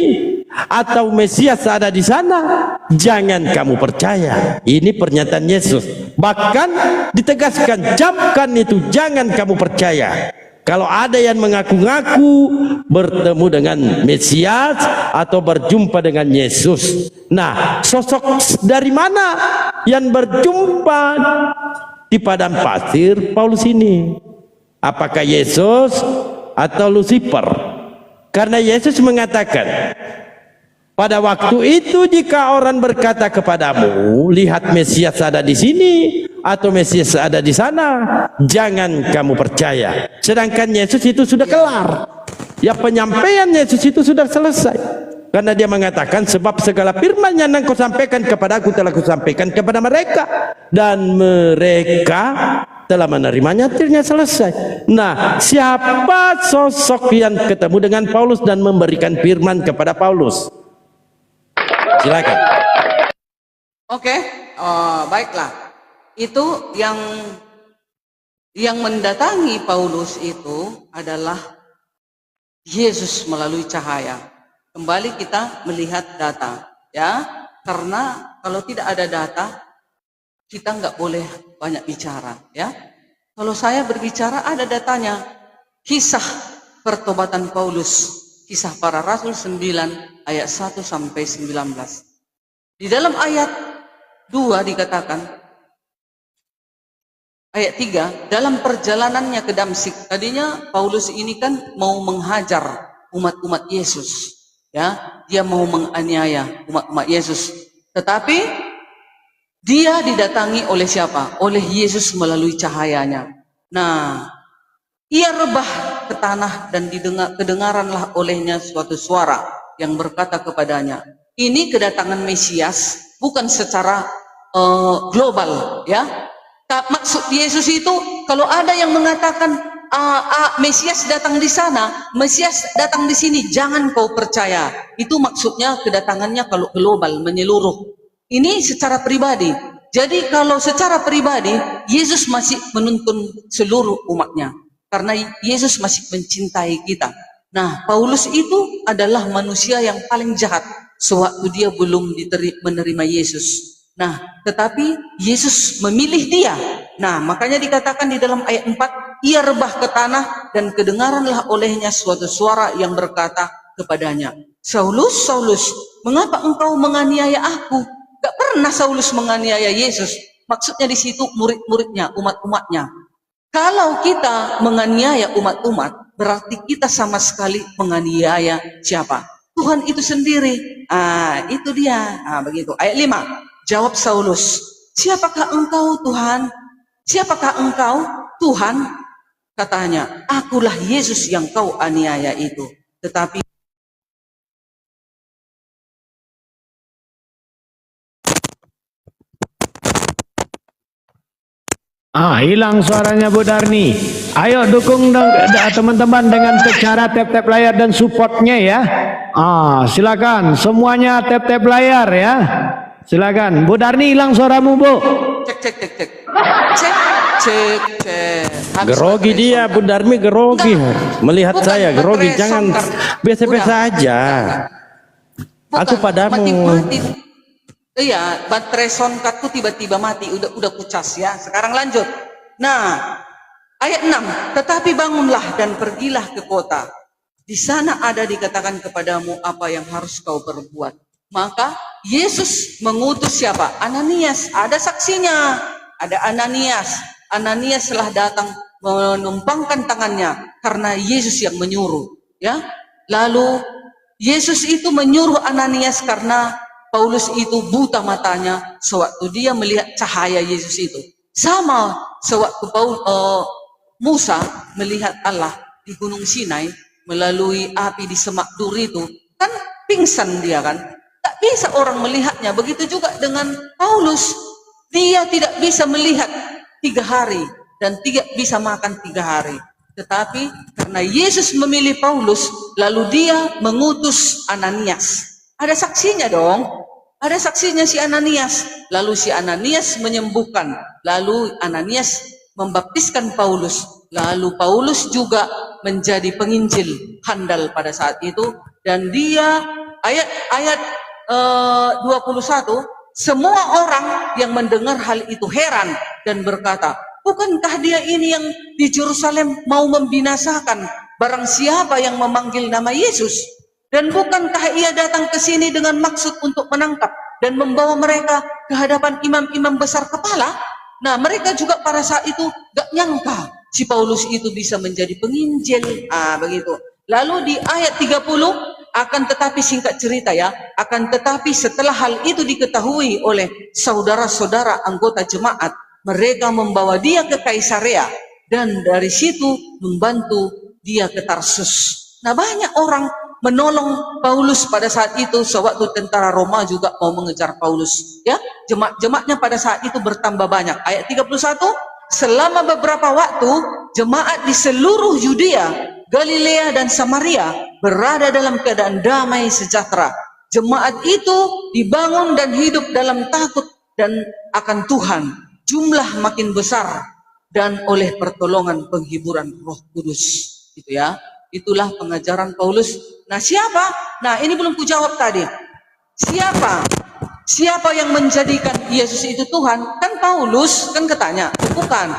atau Mesias ada di sana, jangan kamu percaya. Ini pernyataan Yesus. Bahkan ditegaskan, camkan itu, jangan kamu percaya. Kalau ada yang mengaku-ngaku bertemu dengan Mesias atau berjumpa dengan Yesus. Nah, sosok dari mana yang berjumpa di padang pasir Paulus ini? Apakah Yesus atau Lucifer? Karena Yesus mengatakan, pada waktu itu jika orang berkata kepadamu, lihat Mesias ada di sini atau Mesias ada di sana, jangan kamu percaya. Sedangkan Yesus itu sudah kelar. Ya, penyampaian Yesus itu sudah selesai. Karena dia mengatakan, sebab segala firman yang engkau sampaikan kepadaku telah kusampaikan kepada mereka, dan mereka telah menerimanya, akhirnya selesai. Nah, siapa sosok yang ketemu dengan Paulus dan memberikan firman kepada Paulus? Silakan. Oke, baiklah. Itu yang mendatangi Paulus itu adalah Yesus melalui cahaya. Kembali kita melihat data, ya. Karena kalau tidak ada data, kita nggak boleh banyak bicara, ya. Kalau saya berbicara ada datanya. Kisah pertobatan Paulus, Kisah Para Rasul 9 ayat 1 sampai 19. Di dalam ayat 2 dikatakan, ayat 3, dalam perjalanannya ke Damsik. Tadinya Paulus ini kan mau menghajar umat-umat Yesus, ya. Dia mau menganiaya umat-umat Yesus. Tetapi dia didatangi oleh siapa? Oleh Yesus melalui cahayanya. Nah, ia rebah ke tanah dan kedengaranlah olehnya suatu suara yang berkata kepadanya, ini kedatangan Mesias bukan secara global, ya. Maksud Yesus itu, kalau ada yang mengatakan Mesias datang di sana, Mesias datang di sini, jangan kau percaya. Itu maksudnya kedatangannya kalau global, menyeluruh. Ini secara pribadi. Jadi kalau secara pribadi, Yesus masih menuntun seluruh umatnya. Karena Yesus masih mencintai kita. Nah, Paulus itu adalah manusia yang paling jahat sewaktu dia belum menerima Yesus. Nah, tetapi Yesus memilih dia. Nah, makanya dikatakan di dalam ayat 4, ia rebah ke tanah dan kedengaranlah olehnya suatu suara yang berkata kepadanya, Saulus, Saulus, mengapa engkau menganiaya aku? Gak pernah Saulus menganiaya Yesus. Maksudnya di situ murid-muridnya, umat-umatnya. Kalau kita menganiaya umat-umat, berarti kita sama sekali menganiaya siapa? Tuhan itu sendiri. Itu dia. Begitu. Ayat 5. Jawab Saulus, siapakah engkau Tuhan? Siapakah engkau Tuhan? Katanya, akulah Yesus yang kau aniaya itu. Tetapi hilang suaranya Bu Darni. Ayo dukung teman-teman dengan cara tap-tap layar dan supportnya ya. Silakan semuanya tap-tap layar ya. Silakan. Bu Darni, hilang suaramu Bu. Cek. Grogi dia, Bu Darmi grogi. Melihat Bukan, saya grogi, baterai jangan songkar. biasa-biasa aja. Bukan, Aku padamu. mati. Iya, baterai soundcardku tiba-tiba mati, udah kucas ya. Sekarang lanjut. Nah, ayat 6, tetapi bangunlah dan pergilah ke kota. Di sana ada dikatakan kepadamu apa yang harus kau perbuat. Maka Yesus mengutus siapa? Ananias. Ada saksinya. Ada Ananias. Ananias telah datang menumpangkan tangannya karena Yesus yang menyuruh. Ya, lalu Yesus itu menyuruh Ananias karena Paulus itu buta matanya sewaktu dia melihat cahaya Yesus itu. Sama sewaktu Musa melihat Allah di Gunung Sinai melalui api di semak duri itu, kan pingsan dia kan. Tak bisa orang melihatnya. Begitu juga dengan Paulus. Dia tidak bisa melihat 3 hari dan tidak bisa makan 3 hari. Tetapi karena Yesus memilih Paulus, lalu dia mengutus Ananias. Ada saksinya dong. Ada saksinya si Ananias. Lalu si Ananias menyembuhkan. Lalu Ananias membaptiskan Paulus. Lalu Paulus juga menjadi penginjil handal pada saat itu. Dan dia ayat 21, semua orang yang mendengar hal itu heran dan berkata, Bukankah dia ini yang di Yerusalem mau membinasakan barang siapa yang memanggil nama Yesus? Dan bukankah ia datang ke sini dengan maksud untuk menangkap dan membawa mereka ke hadapan imam-imam besar kepala? Nah, mereka juga pada saat itu gak nyangka si Paulus itu bisa menjadi penginjil. Begitu. Lalu di ayat 30, akan tetapi singkat cerita ya, akan tetapi setelah hal itu diketahui oleh saudara-saudara anggota jemaat, mereka membawa dia ke Kaisarea dan dari situ membantu dia ke Tarsus. Nah, banyak orang menolong Paulus pada saat itu, sewaktu tentara Roma juga mau mengejar Paulus. Ya, jemaat-jemaatnya pada saat itu bertambah banyak. Ayat 31, selama beberapa waktu jemaat di seluruh Yudea, Galilea dan Samaria berada dalam keadaan damai sejahtera. Jemaat itu dibangun dan hidup dalam takut dan akan Tuhan. Jumlah makin besar dan oleh pertolongan penghiburan Roh Kudus. Gitu ya. Itulah pengajaran Paulus. Nah, siapa? Nah, ini belum kujawab tadi. Siapa? Siapa yang menjadikan Yesus itu Tuhan? Kan Paulus kan katanya, bukan.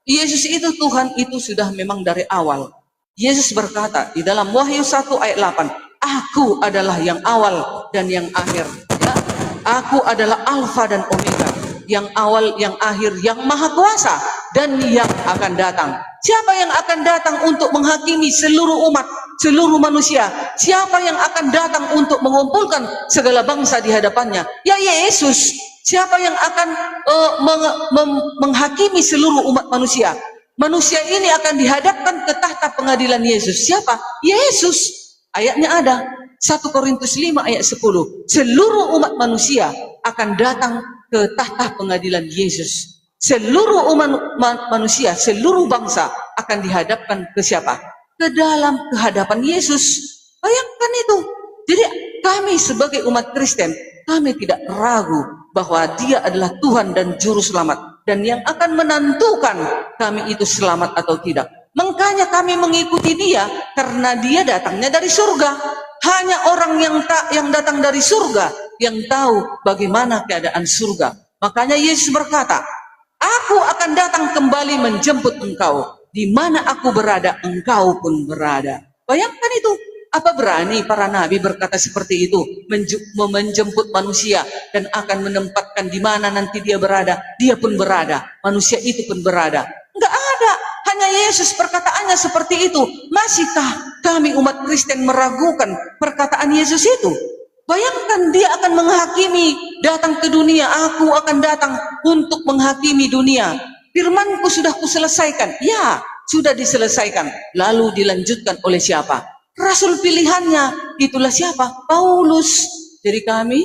Yesus itu Tuhan itu sudah memang dari awal. Yesus berkata di dalam Wahyu 1 ayat 8, Aku adalah yang awal dan yang akhir. Ya? Aku adalah Alfa dan Omega, yang awal, yang akhir, yang maha kuasa, dan yang akan datang. Siapa yang akan datang untuk menghakimi seluruh umat, seluruh manusia? Siapa yang akan datang untuk mengumpulkan segala bangsa di hadapannya? Ya Yesus. Siapa yang akan menghakimi seluruh umat manusia? Manusia ini akan dihadapkan ke tahta pengadilan Yesus. Siapa? Yesus. Ayatnya ada 1 Korintus 5 ayat 10. Seluruh umat manusia akan datang ke tahta pengadilan Yesus. Seluruh umat manusia, seluruh bangsa akan dihadapkan ke siapa? Ke dalam kehadapan Yesus. Bayangkan itu. Jadi kami sebagai umat Kristen, kami tidak ragu bahwa dia adalah Tuhan dan Juru Selamat, dan yang akan menentukan kami itu selamat atau tidak. Makanya kami mengikuti dia karena dia datangnya dari surga. Hanya orang yang datang dari surga yang tahu bagaimana keadaan surga. Makanya Yesus berkata, Aku akan datang kembali menjemput engkau. Di mana aku berada, engkau pun berada. Bayangkan itu. Apa berani para nabi berkata seperti itu? Menjemput manusia dan akan menempatkan di mana nanti dia berada. Dia pun berada. Manusia itu pun berada. Enggak ada. Hanya Yesus perkataannya seperti itu. Masihkah kami umat Kristen meragukan perkataan Yesus itu? Bayangkan dia akan menghakimi, datang ke dunia. Aku akan datang untuk menghakimi dunia. Firmanku sudah kuselesaikan. Ya, sudah diselesaikan. Lalu dilanjutkan oleh siapa? Rasul pilihannya. Itulah siapa? Paulus. Jadi kami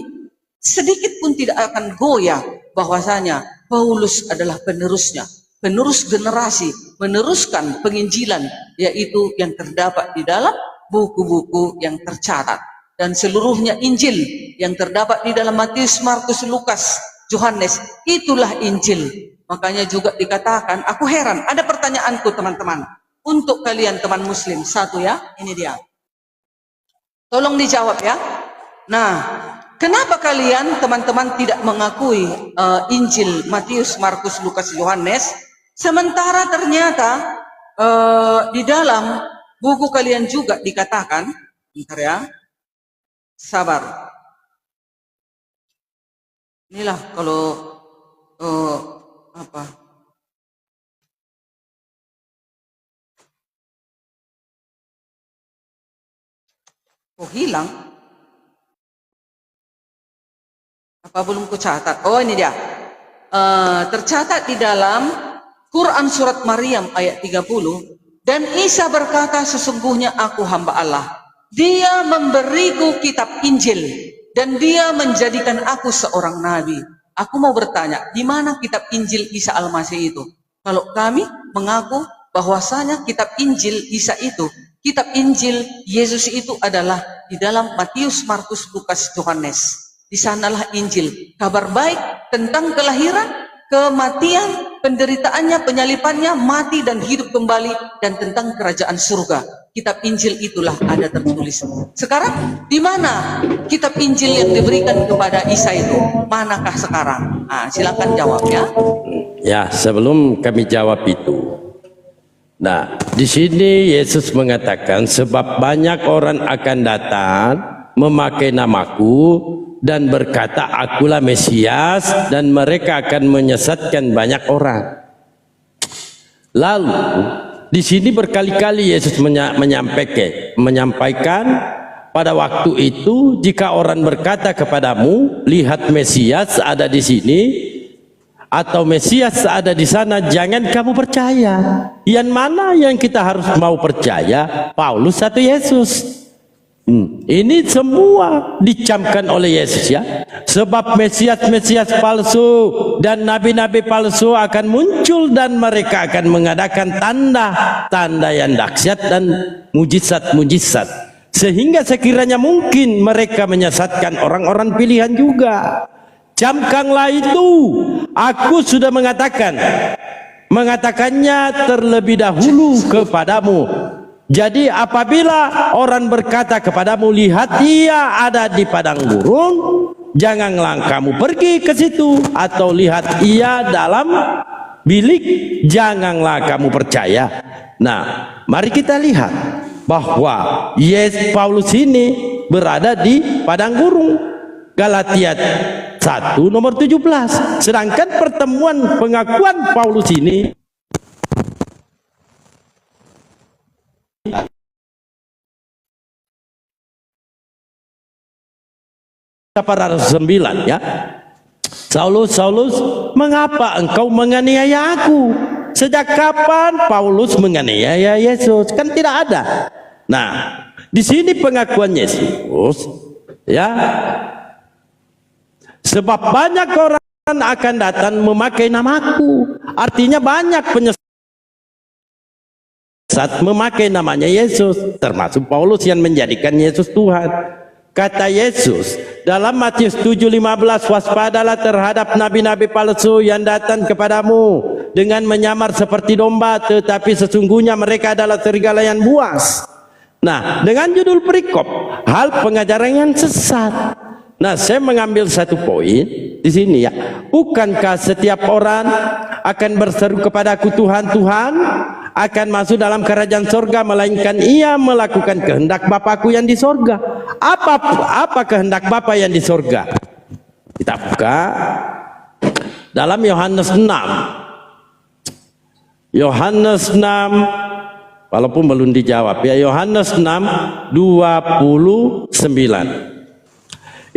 sedikit pun tidak akan goyah bahwasanya Paulus adalah penerusnya. Penerus generasi, meneruskan penginjilan, yaitu yang terdapat di dalam buku-buku yang tercatat. Dan seluruhnya Injil yang terdapat di dalam Matius, Markus, Lukas, Yohanes, itulah Injil. Makanya juga dikatakan, aku heran, ada pertanyaanku teman-teman. Untuk kalian teman muslim, satu ya, ini dia. Tolong dijawab ya. Nah, kenapa kalian teman-teman tidak mengakui Injil Matius, Markus, Lukas, Yohanes? Sementara ternyata di dalam buku kalian juga dikatakan, bentar ya, sabar. Inilah kalau apa? Oh hilang? Apa belum kucatat? Oh ini dia. Tercatat di dalam Quran surat Maryam ayat 30. Dan Isa berkata, sesungguhnya aku hamba Allah. Dia memberiku kitab Injil. Dan dia menjadikan aku seorang nabi. Aku mau bertanya, di mana kitab Injil Isa Al-Masih itu? Kalau kami mengaku bahwasanya kitab Injil Isa itu, kitab Injil Yesus itu adalah di dalam Matius, Markus, Lukas, Yohanes. Di sanalah Injil, kabar baik tentang kelahiran, kematian, penderitaannya, penyalipannya, mati dan hidup kembali, dan tentang kerajaan surga. kitab Injil itulah ada tertulis. Sekarang di mana kitab Injil yang diberikan kepada Isa itu? Manakah sekarang? Nah, silakan jawab ya. Ya, sebelum kami jawab itu. Nah, di sini Yesus mengatakan sebab banyak orang akan datang memakai namaku dan berkata akulah Mesias dan mereka akan menyesatkan banyak orang. Lalu di sini berkali-kali Yesus menyampaikan pada waktu itu jika orang berkata kepadamu lihat Mesias ada di sini atau Mesias ada di sana, jangan kamu percaya. Yang mana yang kita harus mau percaya, Paulus atau Yesus? Ini semua dicamkan oleh Yesus ya. Sebab Mesias palsu dan nabi-nabi palsu akan muncul dan mereka akan mengadakan tanda-tanda yang dahsyat dan mujizat-mujizat. Sehingga sekiranya mungkin mereka menyesatkan orang-orang pilihan juga. Camkanlah itu. Aku sudah mengatakannya terlebih dahulu kepadamu. Jadi apabila orang berkata kepadamu lihat ia ada di padang gurun, janganlah kamu pergi ke situ, atau lihat ia dalam bilik, janganlah kamu percaya. Nah, mari kita lihat bahwa Paulus ini berada di padang gurun. Galatia 1 nomor 17. Sedangkan pertemuan pengakuan Paulus ini pada 9 ya. Saulus, mengapa engkau menganiaya aku? Sejak kapan Paulus menganiaya Yesus? Kan tidak ada. Nah, di sini pengakuan Yesus ya. Sebab banyak orang akan datang memakai namaku. Artinya banyak penyesat memakai namanya Yesus, termasuk Paulus yang menjadikan Yesus Tuhan. Kata Yesus dalam Matius 7:15, waspadalah terhadap nabi-nabi palsu yang datang kepadamu dengan menyamar seperti domba, tetapi sesungguhnya mereka adalah serigala yang buas. Nah, dengan judul perikop hal pengajaran yang sesat. Nah, saya mengambil satu poin di sini ya. Bukankah setiap orang akan berseru kepadaku Tuhan, Tuhan, akan masuk dalam kerajaan sorga, melainkan ia melakukan kehendak Bapakku yang di sorga. Apa kehendak Bapa yang di sorga? Kita buka dalam Yohanes 6. Yohanes 6, walaupun belum dijawab ya. Yohanes 6:29.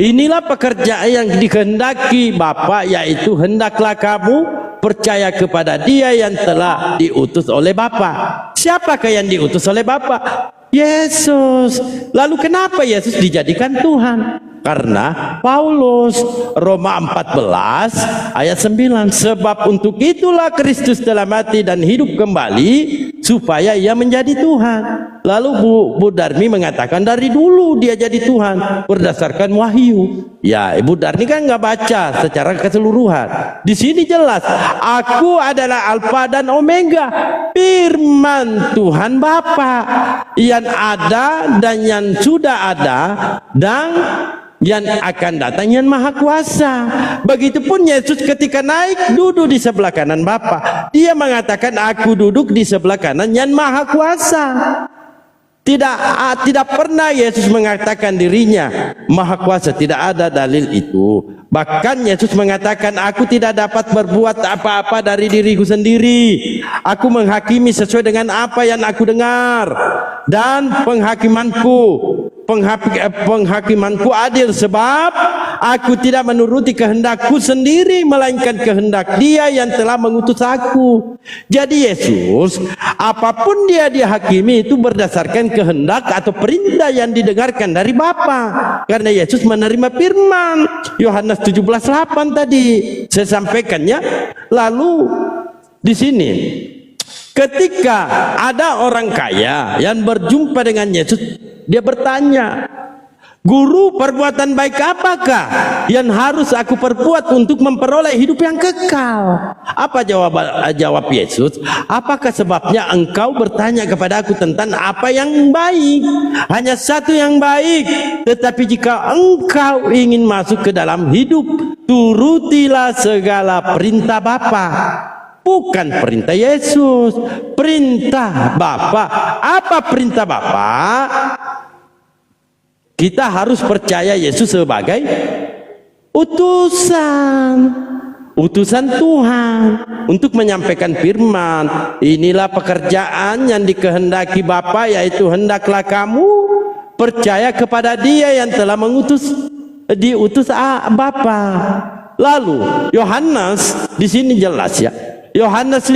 Inilah pekerjaan yang dikehendaki Bapa, yaitu hendaklah kamu percaya kepada Dia yang telah diutus oleh Bapa. Siapakah yang diutus oleh Bapa? Yesus. Lalu kenapa Yesus dijadikan Tuhan? Karena Paulus, Roma 14 ayat 9, sebab untuk itulah Kristus telah mati dan hidup kembali supaya ia menjadi Tuhan. Lalu Bu Darmi mengatakan dari dulu dia jadi Tuhan berdasarkan wahyu. Ya, Ibu Darmi kan nggak baca secara keseluruhan. Di sini jelas, aku adalah Alfa dan Omega, firman Tuhan Bapa yang ada dan yang sudah ada dan yang akan datang yang maha kuasa. Begitupun Yesus ketika naik duduk di sebelah kanan Bapa, dia mengatakan aku duduk di sebelah kanan yang maha kuasa. Tidak pernah Yesus mengatakan dirinya maha kuasa, tidak ada dalil itu. Bahkan Yesus mengatakan aku tidak dapat berbuat apa-apa dari diriku sendiri. Aku menghakimi sesuai dengan apa yang aku dengar, dan penghakimanku adil, sebab aku tidak menuruti kehendakku sendiri, melainkan kehendak Dia yang telah mengutus aku. Jadi Yesus, apapun dia dihakimi itu berdasarkan kehendak atau perintah yang didengarkan dari Bapa. Karena Yesus menerima firman Yohanes 17:8 tadi saya sampaikannya. Lalu di sini ketika ada orang kaya yang berjumpa dengan Yesus, dia bertanya, Guru, perbuatan baik apakah yang harus aku perbuat untuk memperoleh hidup yang kekal? Apa jawab Yesus? Apakah sebabnya engkau bertanya kepada aku tentang apa yang baik? Hanya satu yang baik. Tetapi jika engkau ingin masuk ke dalam hidup, turutilah segala perintah Bapa. Bukan perintah Yesus, perintah Bapa. Apa perintah Bapa? Kita harus percaya Yesus sebagai utusan Tuhan untuk menyampaikan firman. Inilah pekerjaan yang dikehendaki Bapa, yaitu hendaklah kamu percaya kepada Dia yang telah diutus Bapa. Lalu Yohanes di sini jelas ya. Yohanes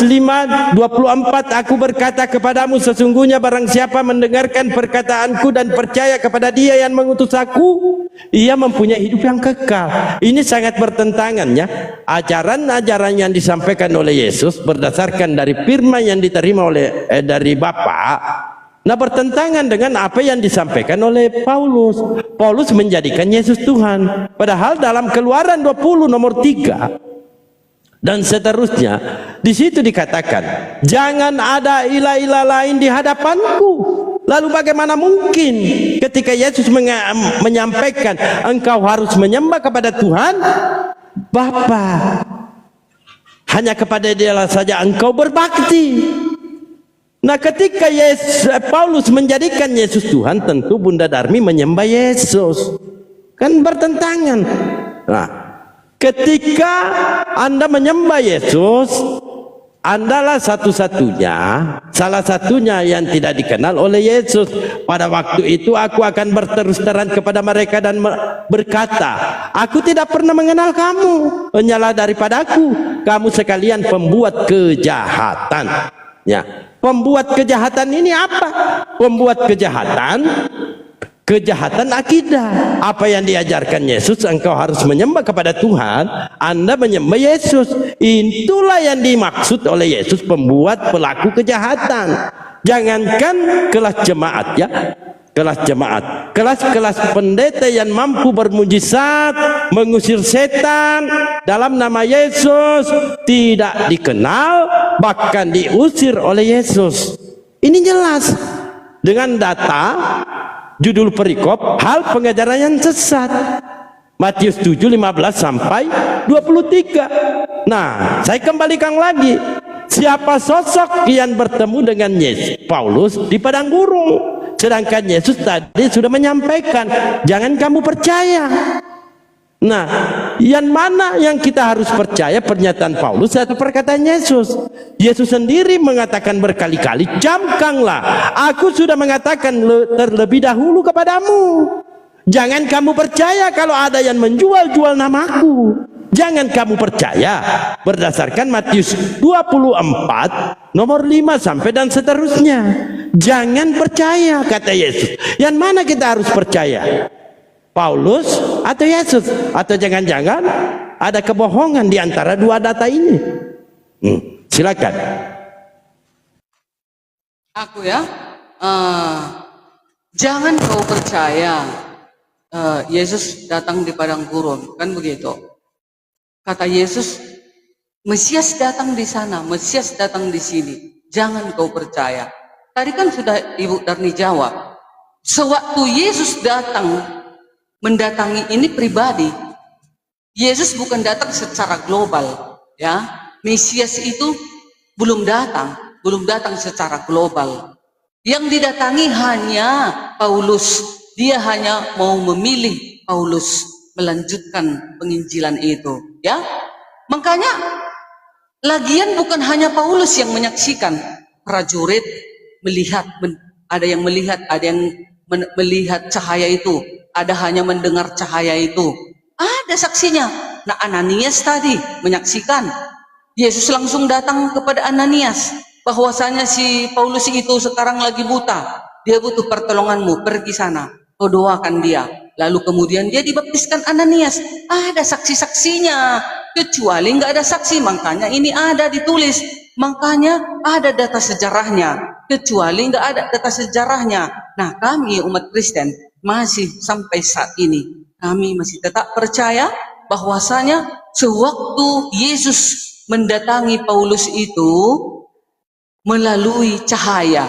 5:24, aku berkata kepadamu, sesungguhnya barang siapa mendengarkan perkataanku dan percaya kepada Dia yang mengutus aku, ia mempunyai hidup yang kekal. Ini sangat bertentangan ya. Ajaran-ajaran yang disampaikan oleh Yesus berdasarkan dari firman yang diterima dari Bapa, nah bertentangan dengan apa yang disampaikan oleh Paulus. Paulus menjadikan Yesus Tuhan, padahal dalam Keluaran 20 nomor 3 dan seterusnya, di situ dikatakan, jangan ada ilah-ilah lain di hadapanku. Lalu bagaimana mungkin ketika Yesus menyampaikan engkau harus menyembah kepada Tuhan Bapa, hanya kepada Dialah saja engkau berbakti. Nah, ketika Paulus menjadikan Yesus Tuhan, tentu Bunda Darmi menyembah Yesus, kan bertentangan. Nah, ketika Anda menyembah Yesus, Andalah salah satunya yang tidak dikenal oleh Yesus. Pada waktu itu aku akan berterus terang kepada mereka dan berkata, aku tidak pernah mengenal kamu, hanyalah daripadaku kamu sekalian pembuat kejahatan. Ya, pembuat kejahatan ini apa? Pembuat kejahatan akidah. Apa yang diajarkan Yesus, engkau harus menyembah kepada Tuhan, Anda menyembah Yesus. Itulah yang dimaksud oleh Yesus, pembuat pelaku kejahatan. Jangankan kelas jemaat ya, kelas pendeta yang mampu bermujizat, mengusir setan dalam nama Yesus, tidak dikenal, bahkan diusir oleh Yesus. Ini jelas dengan data. Judul perikop, hal pengajaran yang sesat, Matius 7:15 sampai 23. Nah, saya kembalikan lagi, siapa sosok yang bertemu dengan Yesus? Paulus di padang gurun, sedangkan Yesus tadi sudah menyampaikan, jangan kamu percaya. Nah, yang mana yang kita harus percaya, pernyataan Paulus atau perkataan Yesus? Yesus sendiri mengatakan berkali-kali, camkanlah, aku sudah mengatakan terlebih dahulu kepadamu. Jangan kamu percaya kalau ada yang menjual-jual namaku. Jangan kamu percaya, berdasarkan Matius 24 nomor 5 sampai dan seterusnya. Jangan percaya, kata Yesus. Yang mana kita harus percaya? Paulus atau Yesus? Atau jangan-jangan ada kebohongan di antara dua data ini? Silakan. Aku ya, jangan kau percaya Yesus datang di padang gurun, kan begitu? Kata Yesus, Mesias datang di sana, Mesias datang di sini. Jangan kau percaya. Tadi kan sudah Ibu Darni jawab. Sewaktu Yesus datang mendatangi ini pribadi, Yesus bukan datang secara global, ya. Mesias itu belum datang secara global. Yang didatangi hanya Paulus. Dia hanya mau memilih Paulus melanjutkan penginjilan itu, ya. Makanya lagian bukan hanya Paulus yang menyaksikan, prajurit melihat, ada yang melihat, ada yang melihat cahaya itu, ada hanya mendengar cahaya itu. Ada saksinya. Nah, Ananias tadi menyaksikan. Yesus langsung datang kepada Ananias, bahwasanya si Paulus itu sekarang lagi buta. Dia butuh pertolonganmu, pergi sana, kau doakan dia. Lalu kemudian dia dibaptiskan Ananias. Ada saksi-saksinya. Kecuali nggak ada saksi, makanya ini ada ditulis. Makanya ada data sejarahnya. Kecuali nggak ada data sejarahnya. Nah, kami umat Kristen masih sampai saat ini, kami masih tetap percaya bahwasanya sewaktu Yesus mendatangi Paulus itu melalui cahaya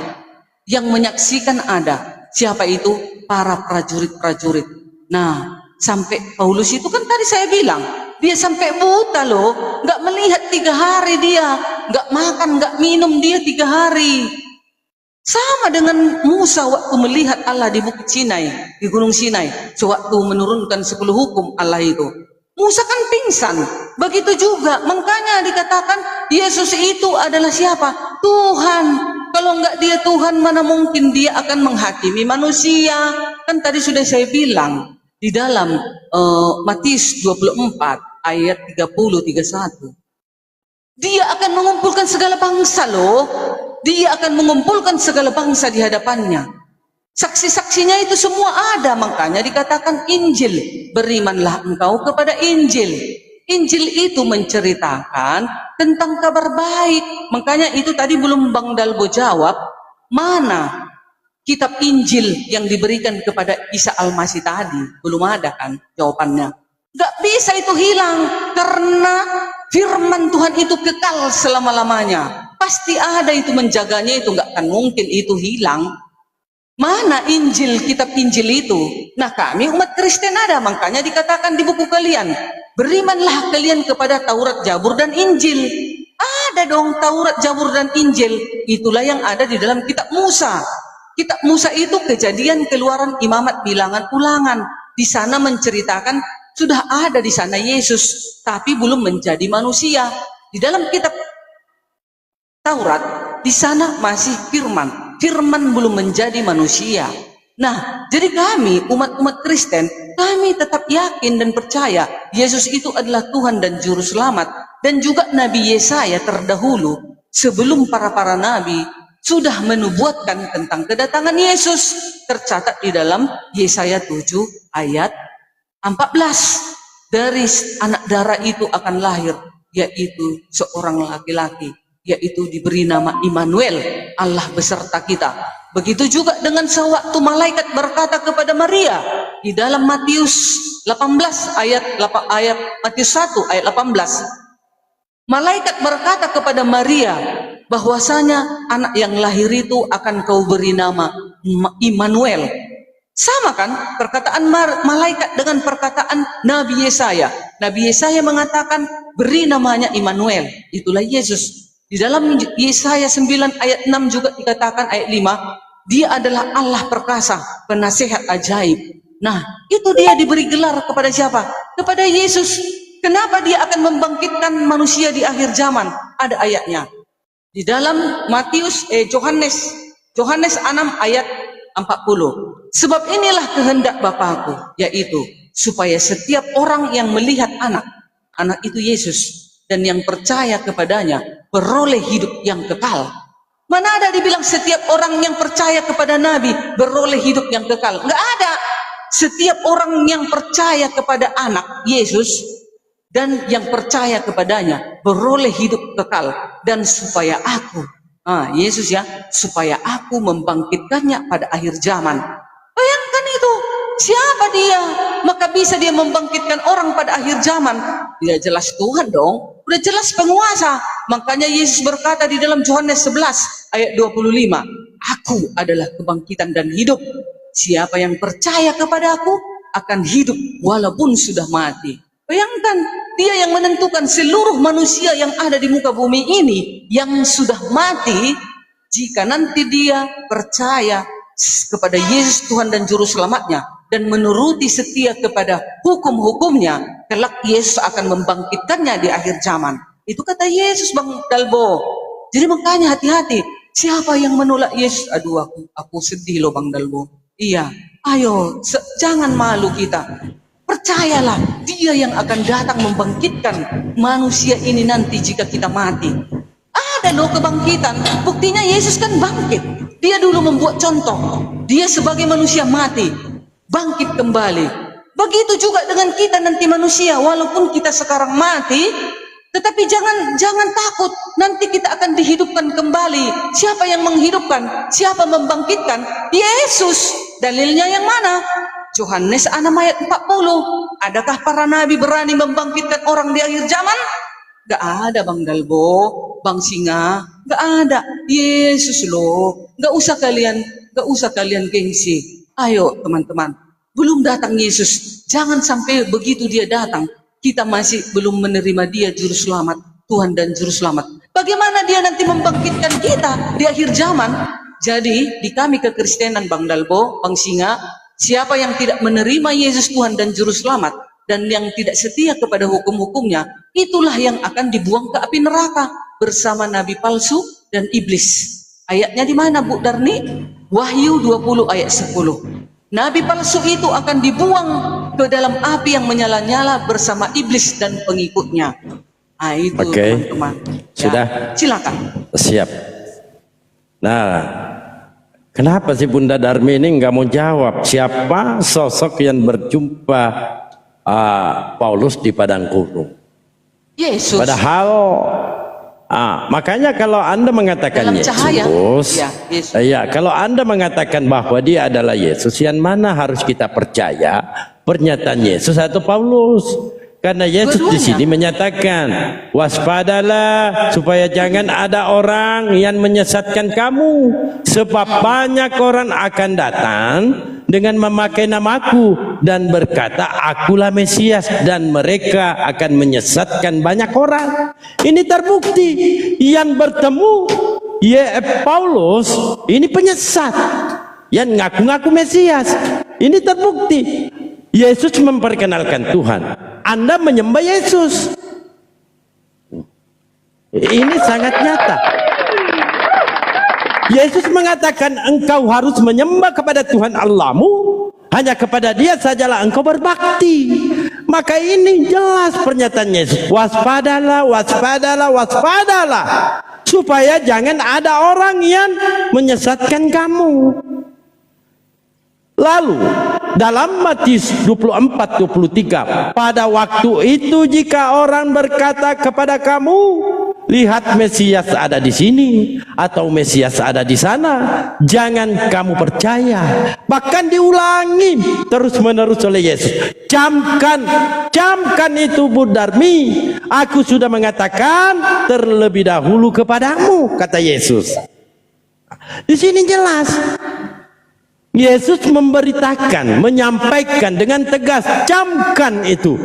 yang menyaksikan ada. Siapa itu? Para prajurit-prajurit. Nah, sampai Paulus itu kan tadi saya bilang, dia sampai buta loh, nggak melihat 3 hari dia, nggak makan, nggak minum dia 3 hari. Sama dengan Musa waktu melihat Allah di Bukit Sinai, di Gunung Sinai, sewaktu menurunkan 10 hukum Allah itu. Musa kan pingsan. Begitu juga, makanya dikatakan Yesus itu adalah siapa? Tuhan. Kalau enggak dia Tuhan, mana mungkin dia akan menghakimi manusia? Kan tadi sudah saya bilang di dalam Matius 24 ayat 30-31. Dia akan mengumpulkan segala bangsa loh. Dia akan mengumpulkan segala bangsa di hadapannya. Saksi-saksinya itu semua ada, makanya dikatakan Injil. Berimanlah engkau kepada Injil. Injil itu menceritakan tentang kabar baik. Makanya itu tadi belum Bang Dalbo jawab, mana kitab Injil yang diberikan kepada Isa Al-Masih tadi? Belum ada kan jawabannya. Gak bisa itu hilang, karena firman Tuhan itu kekal selama-lamanya. Pasti ada itu menjaganya, itu gak akan mungkin itu hilang. Mana Injil, kitab Injil itu? Nah, kami umat Kristen ada, makanya dikatakan di buku kalian, berimanlah kalian kepada Taurat, Zabur, dan Injil. Ada dong Taurat, Zabur, dan Injil. Itulah yang ada di dalam kitab Musa. Kitab Musa itu Kejadian, Keluaran, Imamat, Bilangan, Ulangan. Di sana menceritakan sudah ada di sana Yesus, tapi belum menjadi manusia. Di dalam kitab Taurat, di sana masih firman. Firman belum menjadi manusia. Nah, jadi kami umat-umat Kristen, kami tetap yakin dan percaya Yesus itu adalah Tuhan dan Juru Selamat. Dan juga Nabi Yesaya terdahulu, sebelum para nabi, sudah menubuatkan tentang kedatangan Yesus. Tercatat di dalam Yesaya 7 ayat 14. Dari anak darah itu akan lahir, yaitu seorang laki-laki, yaitu diberi nama Immanuel, Allah beserta kita. Begitu juga dengan sewaktu malaikat berkata kepada Maria di dalam Matius 18 ayat Matius 1 ayat 18. Malaikat berkata kepada Maria bahwasanya anak yang lahir itu akan kau beri nama Immanuel. Sama kan perkataan malaikat dengan perkataan Nabi Yesaya. Nabi Yesaya mengatakan beri namanya Immanuel. Itulah Yesus. Di dalam Yesaya 9 ayat 6 juga dikatakan ayat 5, dia adalah Allah perkasa, penasehat ajaib. Nah, itu dia diberi gelar kepada siapa? Kepada Yesus. Kenapa dia akan membangkitkan manusia di akhir zaman? Ada ayatnya. Di dalam Yohanes 6 ayat 40. Sebab inilah kehendak Bapakku, yaitu supaya setiap orang yang melihat anak itu Yesus, dan yang percaya kepadanya beroleh hidup yang kekal. Mana ada dibilang setiap orang yang percaya kepada Nabi beroleh hidup yang kekal? Enggak ada. Setiap orang yang percaya kepada anak Yesus dan yang percaya kepadanya beroleh hidup kekal. Dan supaya aku, Yesus ya, supaya aku membangkitkannya pada akhir zaman. Bayangkan itu, siapa dia? Maka bisa dia membangkitkan orang pada akhir zaman. Tidak jelas Tuhan dong, udah jelas penguasa. Makanya Yesus berkata di dalam Yohanes 11 ayat 25, aku adalah kebangkitan dan hidup. Siapa yang percaya kepada aku akan hidup walaupun sudah mati. Bayangkan, dia yang menentukan seluruh manusia yang ada di muka bumi ini yang sudah mati. Jika nanti dia percaya kepada Yesus Tuhan dan Juru Selamatnya dan menuruti setia kepada hukum-hukumnya, kelak Yesus akan membangkitkannya di akhir zaman. Itu kata Yesus, Bang Dalbo. Jadi makanya hati-hati, siapa yang menolak Yesus? Aduh, aku sedih loh Bang Dalbo. Iya, ayo jangan malu kita. Percayalah, dia yang akan datang membangkitkan manusia ini nanti jika kita mati. Ada loh kebangkitan. Buktinya Yesus kan bangkit. Dia dulu membuat contoh. Dia sebagai manusia mati, bangkit kembali. Begitu juga dengan kita nanti manusia, walaupun kita sekarang mati, tetapi jangan takut. Nanti kita akan dihidupkan kembali. Siapa yang menghidupkan? Siapa membangkitkan? Yesus. Dalilnya yang mana? Yohanes 6 ayat 40. Adakah para nabi berani membangkitkan orang di akhir zaman? Gak ada Bang Dalbo, Bang Singa, gak ada. Yesus loh. Gak usah kalian gengsi. Ayo teman-teman, belum datang Yesus. Jangan sampai begitu dia datang, kita masih belum menerima dia juru selamat, Tuhan dan juru selamat. Bagaimana dia nanti membangkitkan kita di akhir zaman? Jadi di kami kekristenan Bang Dalbo, Bang Singa, siapa yang tidak menerima Yesus Tuhan dan juru selamat dan yang tidak setia kepada hukum-hukumnya, itulah yang akan dibuang ke api neraka bersama nabi palsu dan iblis. Ayatnya di mana Bu Darni? Wahyu 20 ayat 10. Nabi palsu itu akan dibuang ke dalam api yang menyala-nyala bersama iblis dan pengikutnya. Ah, itu teman-teman. Sudah? Silakan. Siap. Nah, kenapa sih Bunda Darmi ini nggak mau jawab siapa sosok yang berjumpa Paulus di padang gurun? Yesus. Padahal makanya kalau Anda mengatakan dalam cahaya, Yesus, ya, Yesus. kalau Anda mengatakan bahwa dia adalah Yesus, yang mana harus kita percaya? Pernyataan Yesus atau Paulus? Karena Yesus di sini menyatakan, waspadalah supaya jangan ada orang yang menyesatkan kamu, sebab banyak orang akan datang dengan memakai namaku dan berkata, akulah Mesias, dan mereka akan menyesatkan banyak orang. Ini terbukti yang bertemu Paulus ini penyesat yang ngaku-ngaku Mesias. Ini terbukti. Yesus memperkenalkan Tuhan, Anda menyembah Yesus. Ini sangat nyata. Yesus mengatakan engkau harus menyembah kepada Tuhan Allahmu, hanya kepada Dia sajalah engkau berbakti. Maka ini jelas pernyataan Yesus, waspadalah, waspadalah, waspadalah, supaya jangan ada orang yang menyesatkan kamu. Lalu dalam Matius 24:23, pada waktu itu jika orang berkata kepada kamu, lihat Mesias ada di sini atau Mesias ada di sana, jangan kamu percaya. Bahkan diulangi terus-menerus oleh Yesus. Camkan itu Bu Darmi, aku sudah mengatakan terlebih dahulu kepadamu, kata Yesus. Di sini jelas Yesus memberitakan, menyampaikan dengan tegas, camkan itu.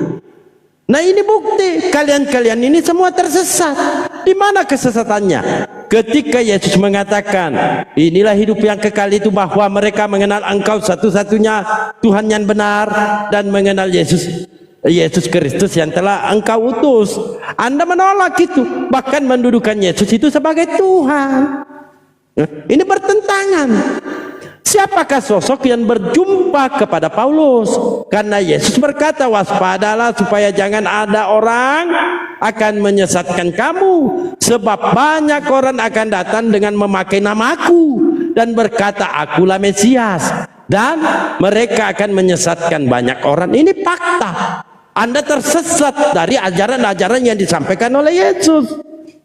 Nah ini bukti kalian-kalian ini semua tersesat. Di mana kesesatannya? Ketika Yesus mengatakan, inilah hidup yang kekal itu, bahwa mereka mengenal engkau satu-satunya Tuhan yang benar dan mengenal Yesus Kristus yang telah engkau utus. Anda menolak itu, bahkan mendudukan Yesus itu sebagai Tuhan. Ini bertentangan. Siapakah sosok yang berjumpa kepada Paulus? Karena Yesus berkata, waspadalah supaya jangan ada orang akan menyesatkan kamu, sebab banyak orang akan datang dengan memakai namaku dan berkata, akulah Mesias, dan mereka akan menyesatkan banyak orang. Ini fakta. Anda tersesat dari ajaran-ajaran yang disampaikan oleh Yesus.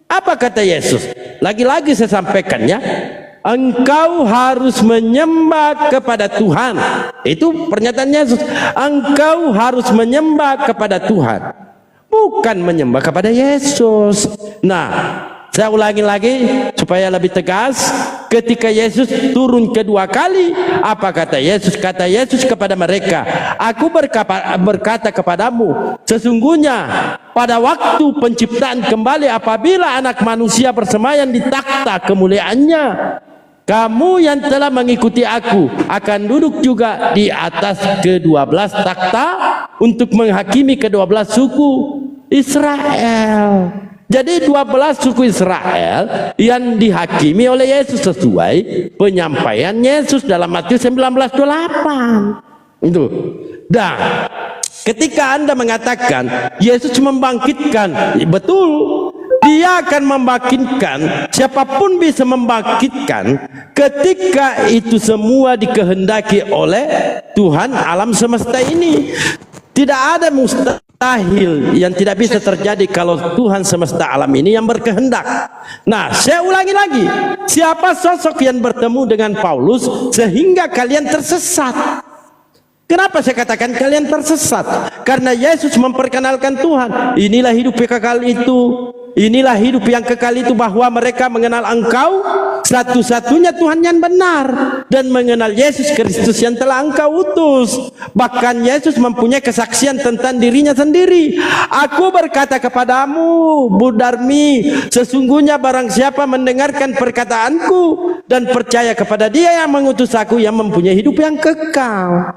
Apa kata Yesus? Lagi-lagi saya sampaikannya, engkau harus menyembah kepada Tuhan. Itu pernyataan Yesus. Engkau harus menyembah kepada Tuhan, bukan menyembah kepada Yesus. Nah, saya ulangi lagi supaya lebih tegas. Ketika Yesus turun kedua kali, apa kata Yesus? Kata Yesus kepada mereka, aku berkata kepadamu, sesungguhnya pada waktu penciptaan kembali, apabila anak manusia bersemayam di takhta kemuliaannya, kamu yang telah mengikuti aku akan duduk juga di atas ke-12 takhta untuk menghakimi ke-12 suku Israel. Jadi 12 suku Israel yang dihakimi oleh Yesus sesuai penyampaian Yesus dalam Matius 19:28. Itu. Dan ketika Anda mengatakan Yesus membangkitkan, betul, Dia akan membangkitkan, siapapun bisa membangkitkan ketika itu semua dikehendaki oleh Tuhan alam semesta ini. Tidak ada mustahil mustahil yang tidak bisa terjadi kalau Tuhan semesta alam ini yang berkehendak. Nah, saya ulangi lagi, siapa sosok yang bertemu dengan Paulus sehingga kalian tersesat? Kenapa saya katakan kalian tersesat? Karena Yesus memperkenalkan Tuhan. Inilah hidup yang kekal itu. Inilah hidup yang kekal itu, bahwa mereka mengenal Engkau satu-satunya Tuhan yang benar, dan mengenal Yesus Kristus yang telah Engkau utus. Bahkan Yesus mempunyai kesaksian tentang dirinya sendiri. Aku berkata kepadamu, Budarmi, sesungguhnya barang siapa mendengarkan perkataanku dan percaya kepada Dia yang mengutus aku, yang mempunyai hidup yang kekal.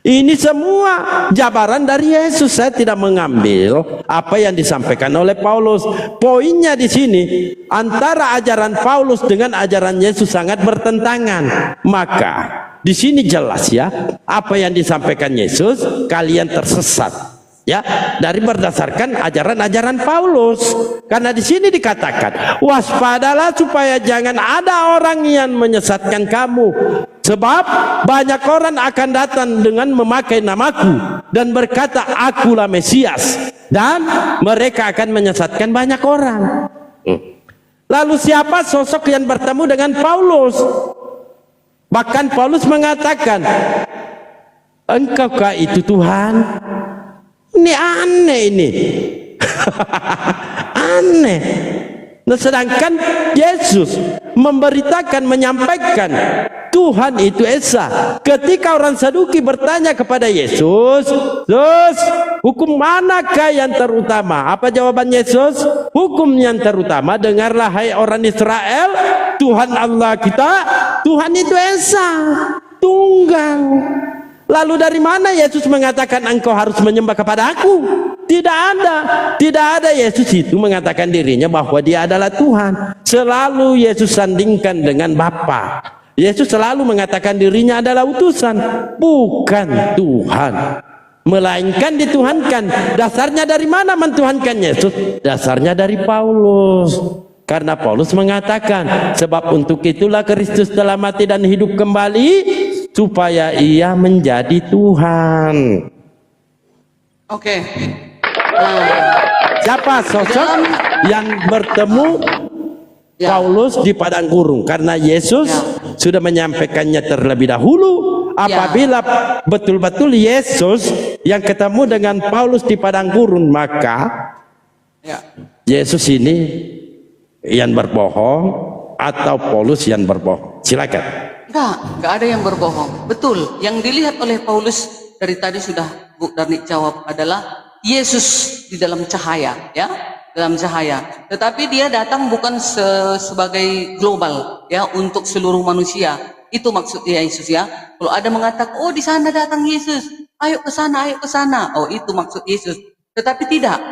Ini semua jabaran dari Yesus. Saya tidak mengambil apa yang disampaikan oleh Paulus. Poinnya di sini, antara ajaran Paulus dengan ajaran Yesus sangat bertentangan. Maka di sini jelas ya, apa yang disampaikan Yesus, kalian tersesat. Ya, dari berdasarkan ajaran-ajaran Paulus. Karena di sini dikatakan, waspadalah supaya jangan ada orang yang menyesatkan kamu. Sebab banyak orang akan datang dengan memakai namaku dan berkata, akulah Mesias, dan mereka akan menyesatkan banyak orang. Lalu siapa sosok yang bertemu dengan Paulus? Bahkan Paulus mengatakan, engkaukah itu Tuhan? Ini aneh ini. Aneh. Nah, sedangkan Yesus memberitakan, menyampaikan Tuhan itu Esa. Ketika orang Saduki bertanya kepada Yesus, Yesus, hukum manakah yang terutama? Apa jawaban Yesus? Hukum yang terutama, dengarlah hai orang Israel, Tuhan Allah kita, Tuhan itu Esa, tunggal. Lalu dari mana Yesus mengatakan engkau harus menyembah kepada aku? Tidak ada. Tidak ada Yesus itu mengatakan dirinya bahwa dia adalah Tuhan. Selalu Yesus sandingkan dengan Bapa. Yesus selalu mengatakan dirinya adalah utusan, bukan Tuhan, melainkan dituhankan. Dasarnya dari mana mentuhankan Yesus? Dasarnya dari Paulus. Karena Paulus mengatakan, sebab untuk itulah Kristus telah mati dan hidup kembali, supaya ia menjadi Tuhan. Oke. Siapa sosok yang bertemu Paulus di padang gurun? Karena Yesus sudah menyampaikannya terlebih dahulu. Apabila betul-betul Yesus yang ketemu dengan Paulus di padang gurun, maka Yesus ini yang berbohong atau Paulus yang berbohong? Silakan. Enggak ada yang berbohong. Betul, yang dilihat oleh Paulus dari tadi sudah Bu Darni jawab adalah Yesus di dalam cahaya, ya, dalam cahaya. Tetapi dia datang bukan sebagai global, ya, untuk seluruh manusia. Itu maksud Yesus, ya. Kalau ada mengatakan, oh di sana datang Yesus, ayo ke sana, ayo ke sana. Oh itu maksud Yesus. Tetapi tidak.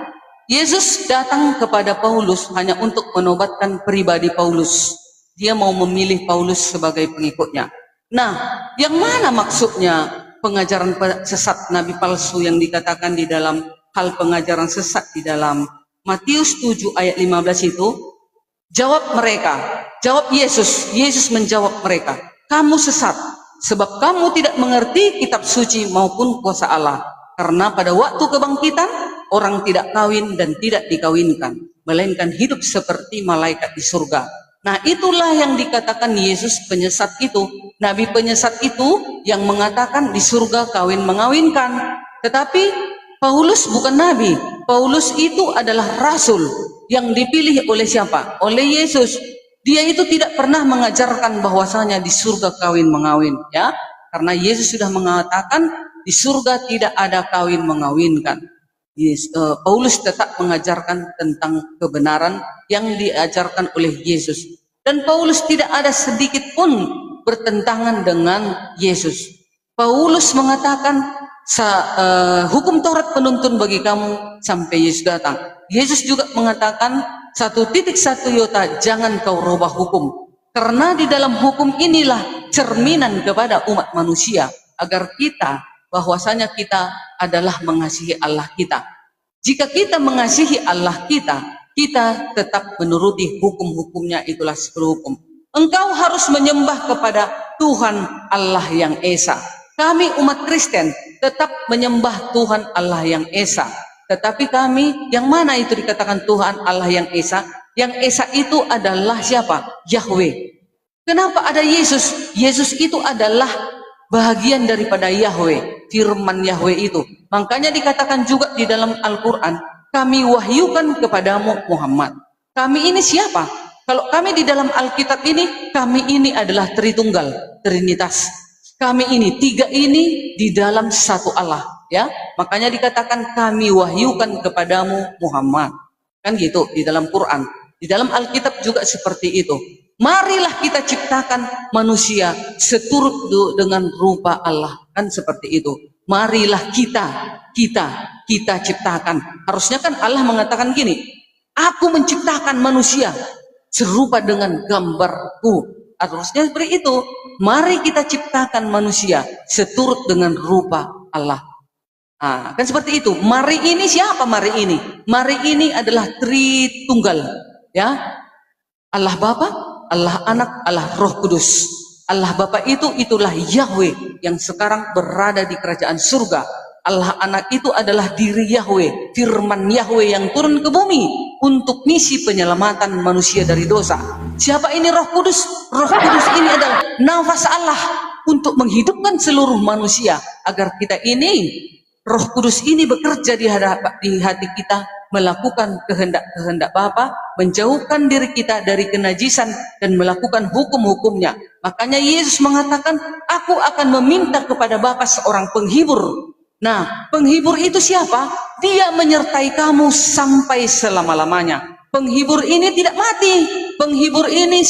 Yesus datang kepada Paulus hanya untuk menobatkan pribadi Paulus. Dia mau memilih Paulus sebagai pengikutnya. Nah, yang mana maksudnya pengajaran sesat nabi palsu yang dikatakan di dalam hal pengajaran sesat di dalam Matius 7 ayat 15 itu? Jawab mereka, jawab Yesus. Yesus menjawab mereka, kamu sesat, sebab kamu tidak mengerti kitab suci maupun kuasa Allah. Karena pada waktu kebangkitan, orang tidak kawin dan tidak dikawinkan, melainkan hidup seperti malaikat di surga. Nah, itulah yang dikatakan Yesus penyesat itu. Nabi penyesat itu yang mengatakan di surga kawin mengawinkan. Tetapi Paulus bukan nabi. Paulus itu adalah rasul yang dipilih oleh siapa? Oleh Yesus. Dia itu tidak pernah mengajarkan bahwasanya di surga kawin mengawin, ya. Karena Yesus sudah mengatakan di surga tidak ada kawin mengawinkan. Paulus tetap mengajarkan tentang kebenaran yang diajarkan oleh Yesus. Dan Paulus tidak ada sedikit pun bertentangan dengan Yesus. Paulus mengatakan, hukum Taurat penuntun bagi kamu sampai Yesus datang. Yesus juga mengatakan, 1.1 iota jangan kau rubah hukum. Karena di dalam hukum inilah cerminan kepada umat manusia, agar kita, bahwasanya kita adalah mengasihi Allah kita. Jika kita mengasihi Allah kita, kita tetap menuruti hukum-hukumnya, itulah 10 hukum. Engkau harus menyembah kepada Tuhan Allah yang Esa. Kami umat Kristen tetap menyembah Tuhan Allah yang Esa. Tetapi kami, yang mana itu dikatakan Tuhan Allah yang Esa? Yang Esa itu adalah siapa? Yahweh. Kenapa ada Yesus? Yesus itu adalah bahagian daripada Yahweh, firman Yahweh itu. Makanya dikatakan juga di dalam Al-Quran, kami wahyukan kepadamu Muhammad. Kami ini siapa? Kalau kami di dalam Alkitab ini, kami ini adalah Tritunggal, Trinitas. Kami ini, tiga ini di dalam satu Allah. Ya, makanya dikatakan kami wahyukan kepadamu Muhammad. Kan gitu di dalam Quran. Di dalam Alkitab juga seperti itu. Marilah kita ciptakan manusia seturut dengan rupa Allah. Kan seperti itu. Marilah kita ciptakan. Harusnya kan Allah mengatakan gini, aku menciptakan manusia serupa dengan gambarku. Harusnya seperti itu. Mari kita ciptakan manusia seturut dengan rupa Allah. Kan seperti itu. Mari ini siapa mari ini? Mari ini adalah Tritunggal. Ya, Allah Bapa, Allah Anak, Allah Roh Kudus. Allah Bapa itulah Yahweh yang sekarang berada di kerajaan surga. Allah Anak itu adalah diri Yahweh, firman Yahweh yang turun ke bumi untuk misi penyelamatan manusia dari dosa. Siapa ini Roh Kudus? Roh Kudus ini adalah nafas Allah untuk menghidupkan seluruh manusia agar kita ini, Roh Kudus ini bekerja di hati kita, melakukan kehendak-kehendak Bapa, menjauhkan diri kita dari kenajisan dan melakukan hukum-hukumnya. Makanya Yesus mengatakan, aku akan meminta kepada Bapa seorang penghibur. Nah, penghibur itu siapa? Dia menyertai kamu sampai selama-lamanya. Penghibur ini tidak mati. Penghibur ini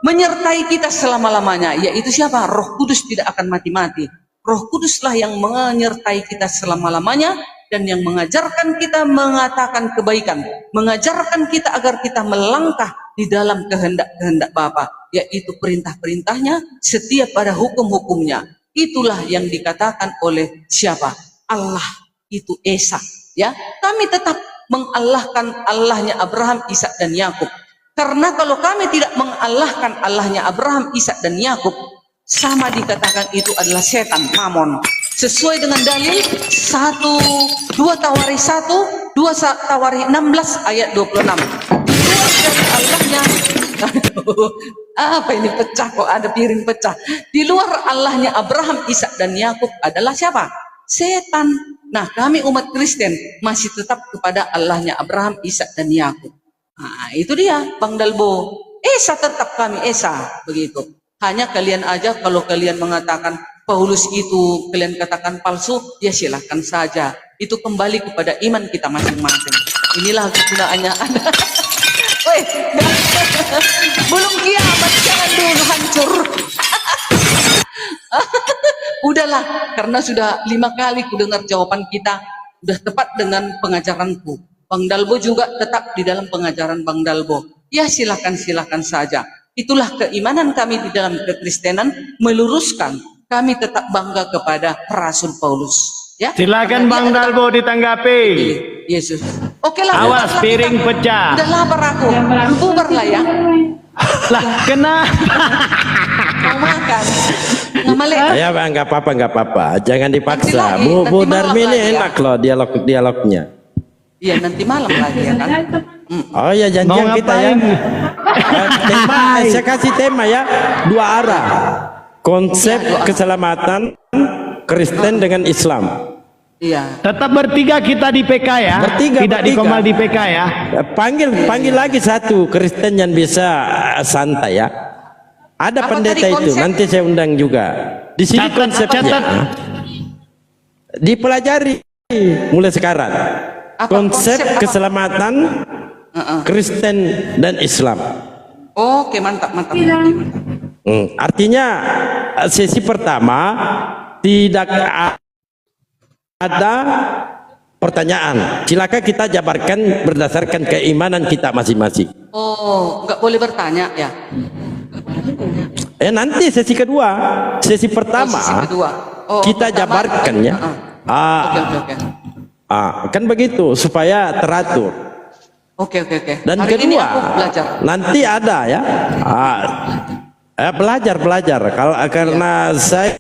menyertai kita selama-lamanya. Yaitu siapa? Roh Kudus tidak akan mati-mati. Roh Kuduslah yang menyertai kita selama-lamanya dan yang mengajarkan kita mengatakan kebaikan, mengajarkan kita agar kita melangkah di dalam kehendak-kehendak Bapa, yaitu perintah-perintahnya, setia pada hukum-hukumnya. Itulah yang dikatakan oleh siapa? Allah itu Esa. Ya, kami tetap mengalahkan Allahnya Abraham, Ishak dan Yakub. Karena kalau kami tidak mengalahkan Allahnya Abraham, Ishak dan Yakub, sama dikatakan itu adalah setan, mamon. Sesuai dengan dalil 2 Tawari 1, 2 Tawari 16 ayat 26. Diluar dari Allahnya, apa ini pecah kok, ada piring pecah. Di luar Allahnya Abraham, Ishak dan Yakub adalah siapa? Setan. Nah, kami umat Kristen masih tetap kepada Allahnya Abraham, Ishak dan Yakub. Nah, itu dia Bang Dalbo. Esa tetap kami Esa, begitu. Hanya kalian aja kalau kalian mengatakan Paulus itu kalian katakan palsu, ya silahkan saja. Itu kembali kepada iman kita masing-masing. Inilah kegunaannya Anda. Woi, belum kiamat, jangan dulu hancur. Udahlah, karena sudah 5 kali ku dengar jawaban kita, sudah tepat dengan pengajaranku. Bang Dalbo juga tetap di dalam pengajaran Bang Dalbo. Ya silahkan saja. Itulah keimanan kami di dalam kekristenan, meluruskan. Kami tetap bangga kepada Rasul Paulus. Ya, silakan Bang Dalbo ditanggapi. Yesus. Oke lah. Awas piring pecah. Udah lapar aku. Bubar lah ya. Lah kenapa? Mau makan. Ya Bang, nggak apa-apa. Jangan dipaksa. Bu Darmini enak loh dialognya. Iya, nanti malam lagi ya kan. Oh ya, janjian kita ya. Tema, saya kasih tema ya, 2 arah. Konsep keselamatan Kristen dengan Islam. Iya. Tetap bertiga kita di PK ya. Tidak dikomal di PK ya. Panggil lagi satu Kristen yang bisa santai ya. Ada pendeta itu, nanti saya undang juga. Di sini konsepnya dipelajari mulai sekarang. Konsep keselamatan Kristen dan Islam. Oke, mantap. Artinya sesi pertama tidak ada pertanyaan. Silakan kita jabarkan berdasarkan keimanan kita masing-masing. Oh, nggak boleh bertanya ya? Nanti sesi kedua. Sesi pertama kita jabarkan ya. Oke. Kan begitu supaya teratur. Oke. Dan hari kedua, ini aku belajar. nanti ada ya. Belajar. Karena saya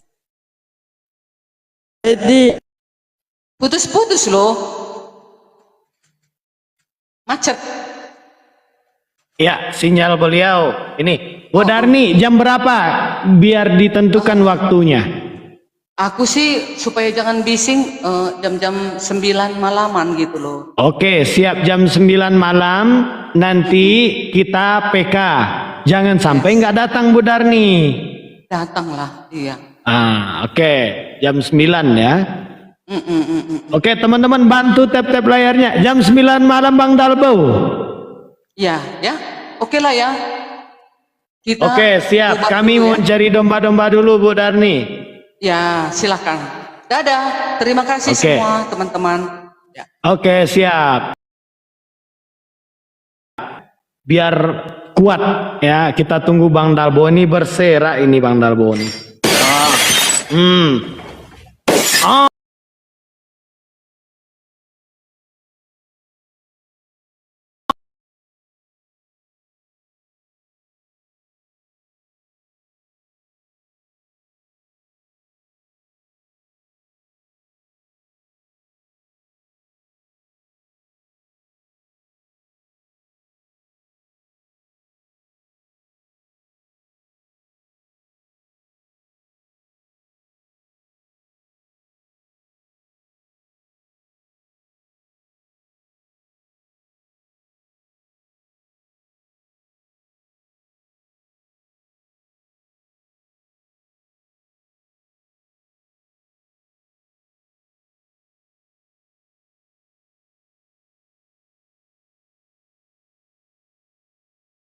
Putus-putus loh. Macet. Ya, sinyal beliau. Ini, Bu Darni, jam berapa biar ditentukan waktunya? Aku sih supaya jangan bising jam-jam 9 malaman gitu loh. Oke, siap jam 9 malam. Nanti kita PK. Jangan sampai nggak datang Bu Darni. Datanglah, iya. Oke, jam 9 ya. Oke, teman-teman bantu tap-tap layarnya. Jam 9 malam Bang Dalbo. Ya, ya. Oke lah ya. Kita Oke, siap. bubar Kami dulu mau ya. cari domba-domba dulu Bu Darni. Ya, silakan. Dadah. Terima kasih Oke. semua teman-teman. Ya. Oke, siap. Biar kuat ya, kita tunggu Bang Dalbo ini berserak ini Bang Dalbo ini.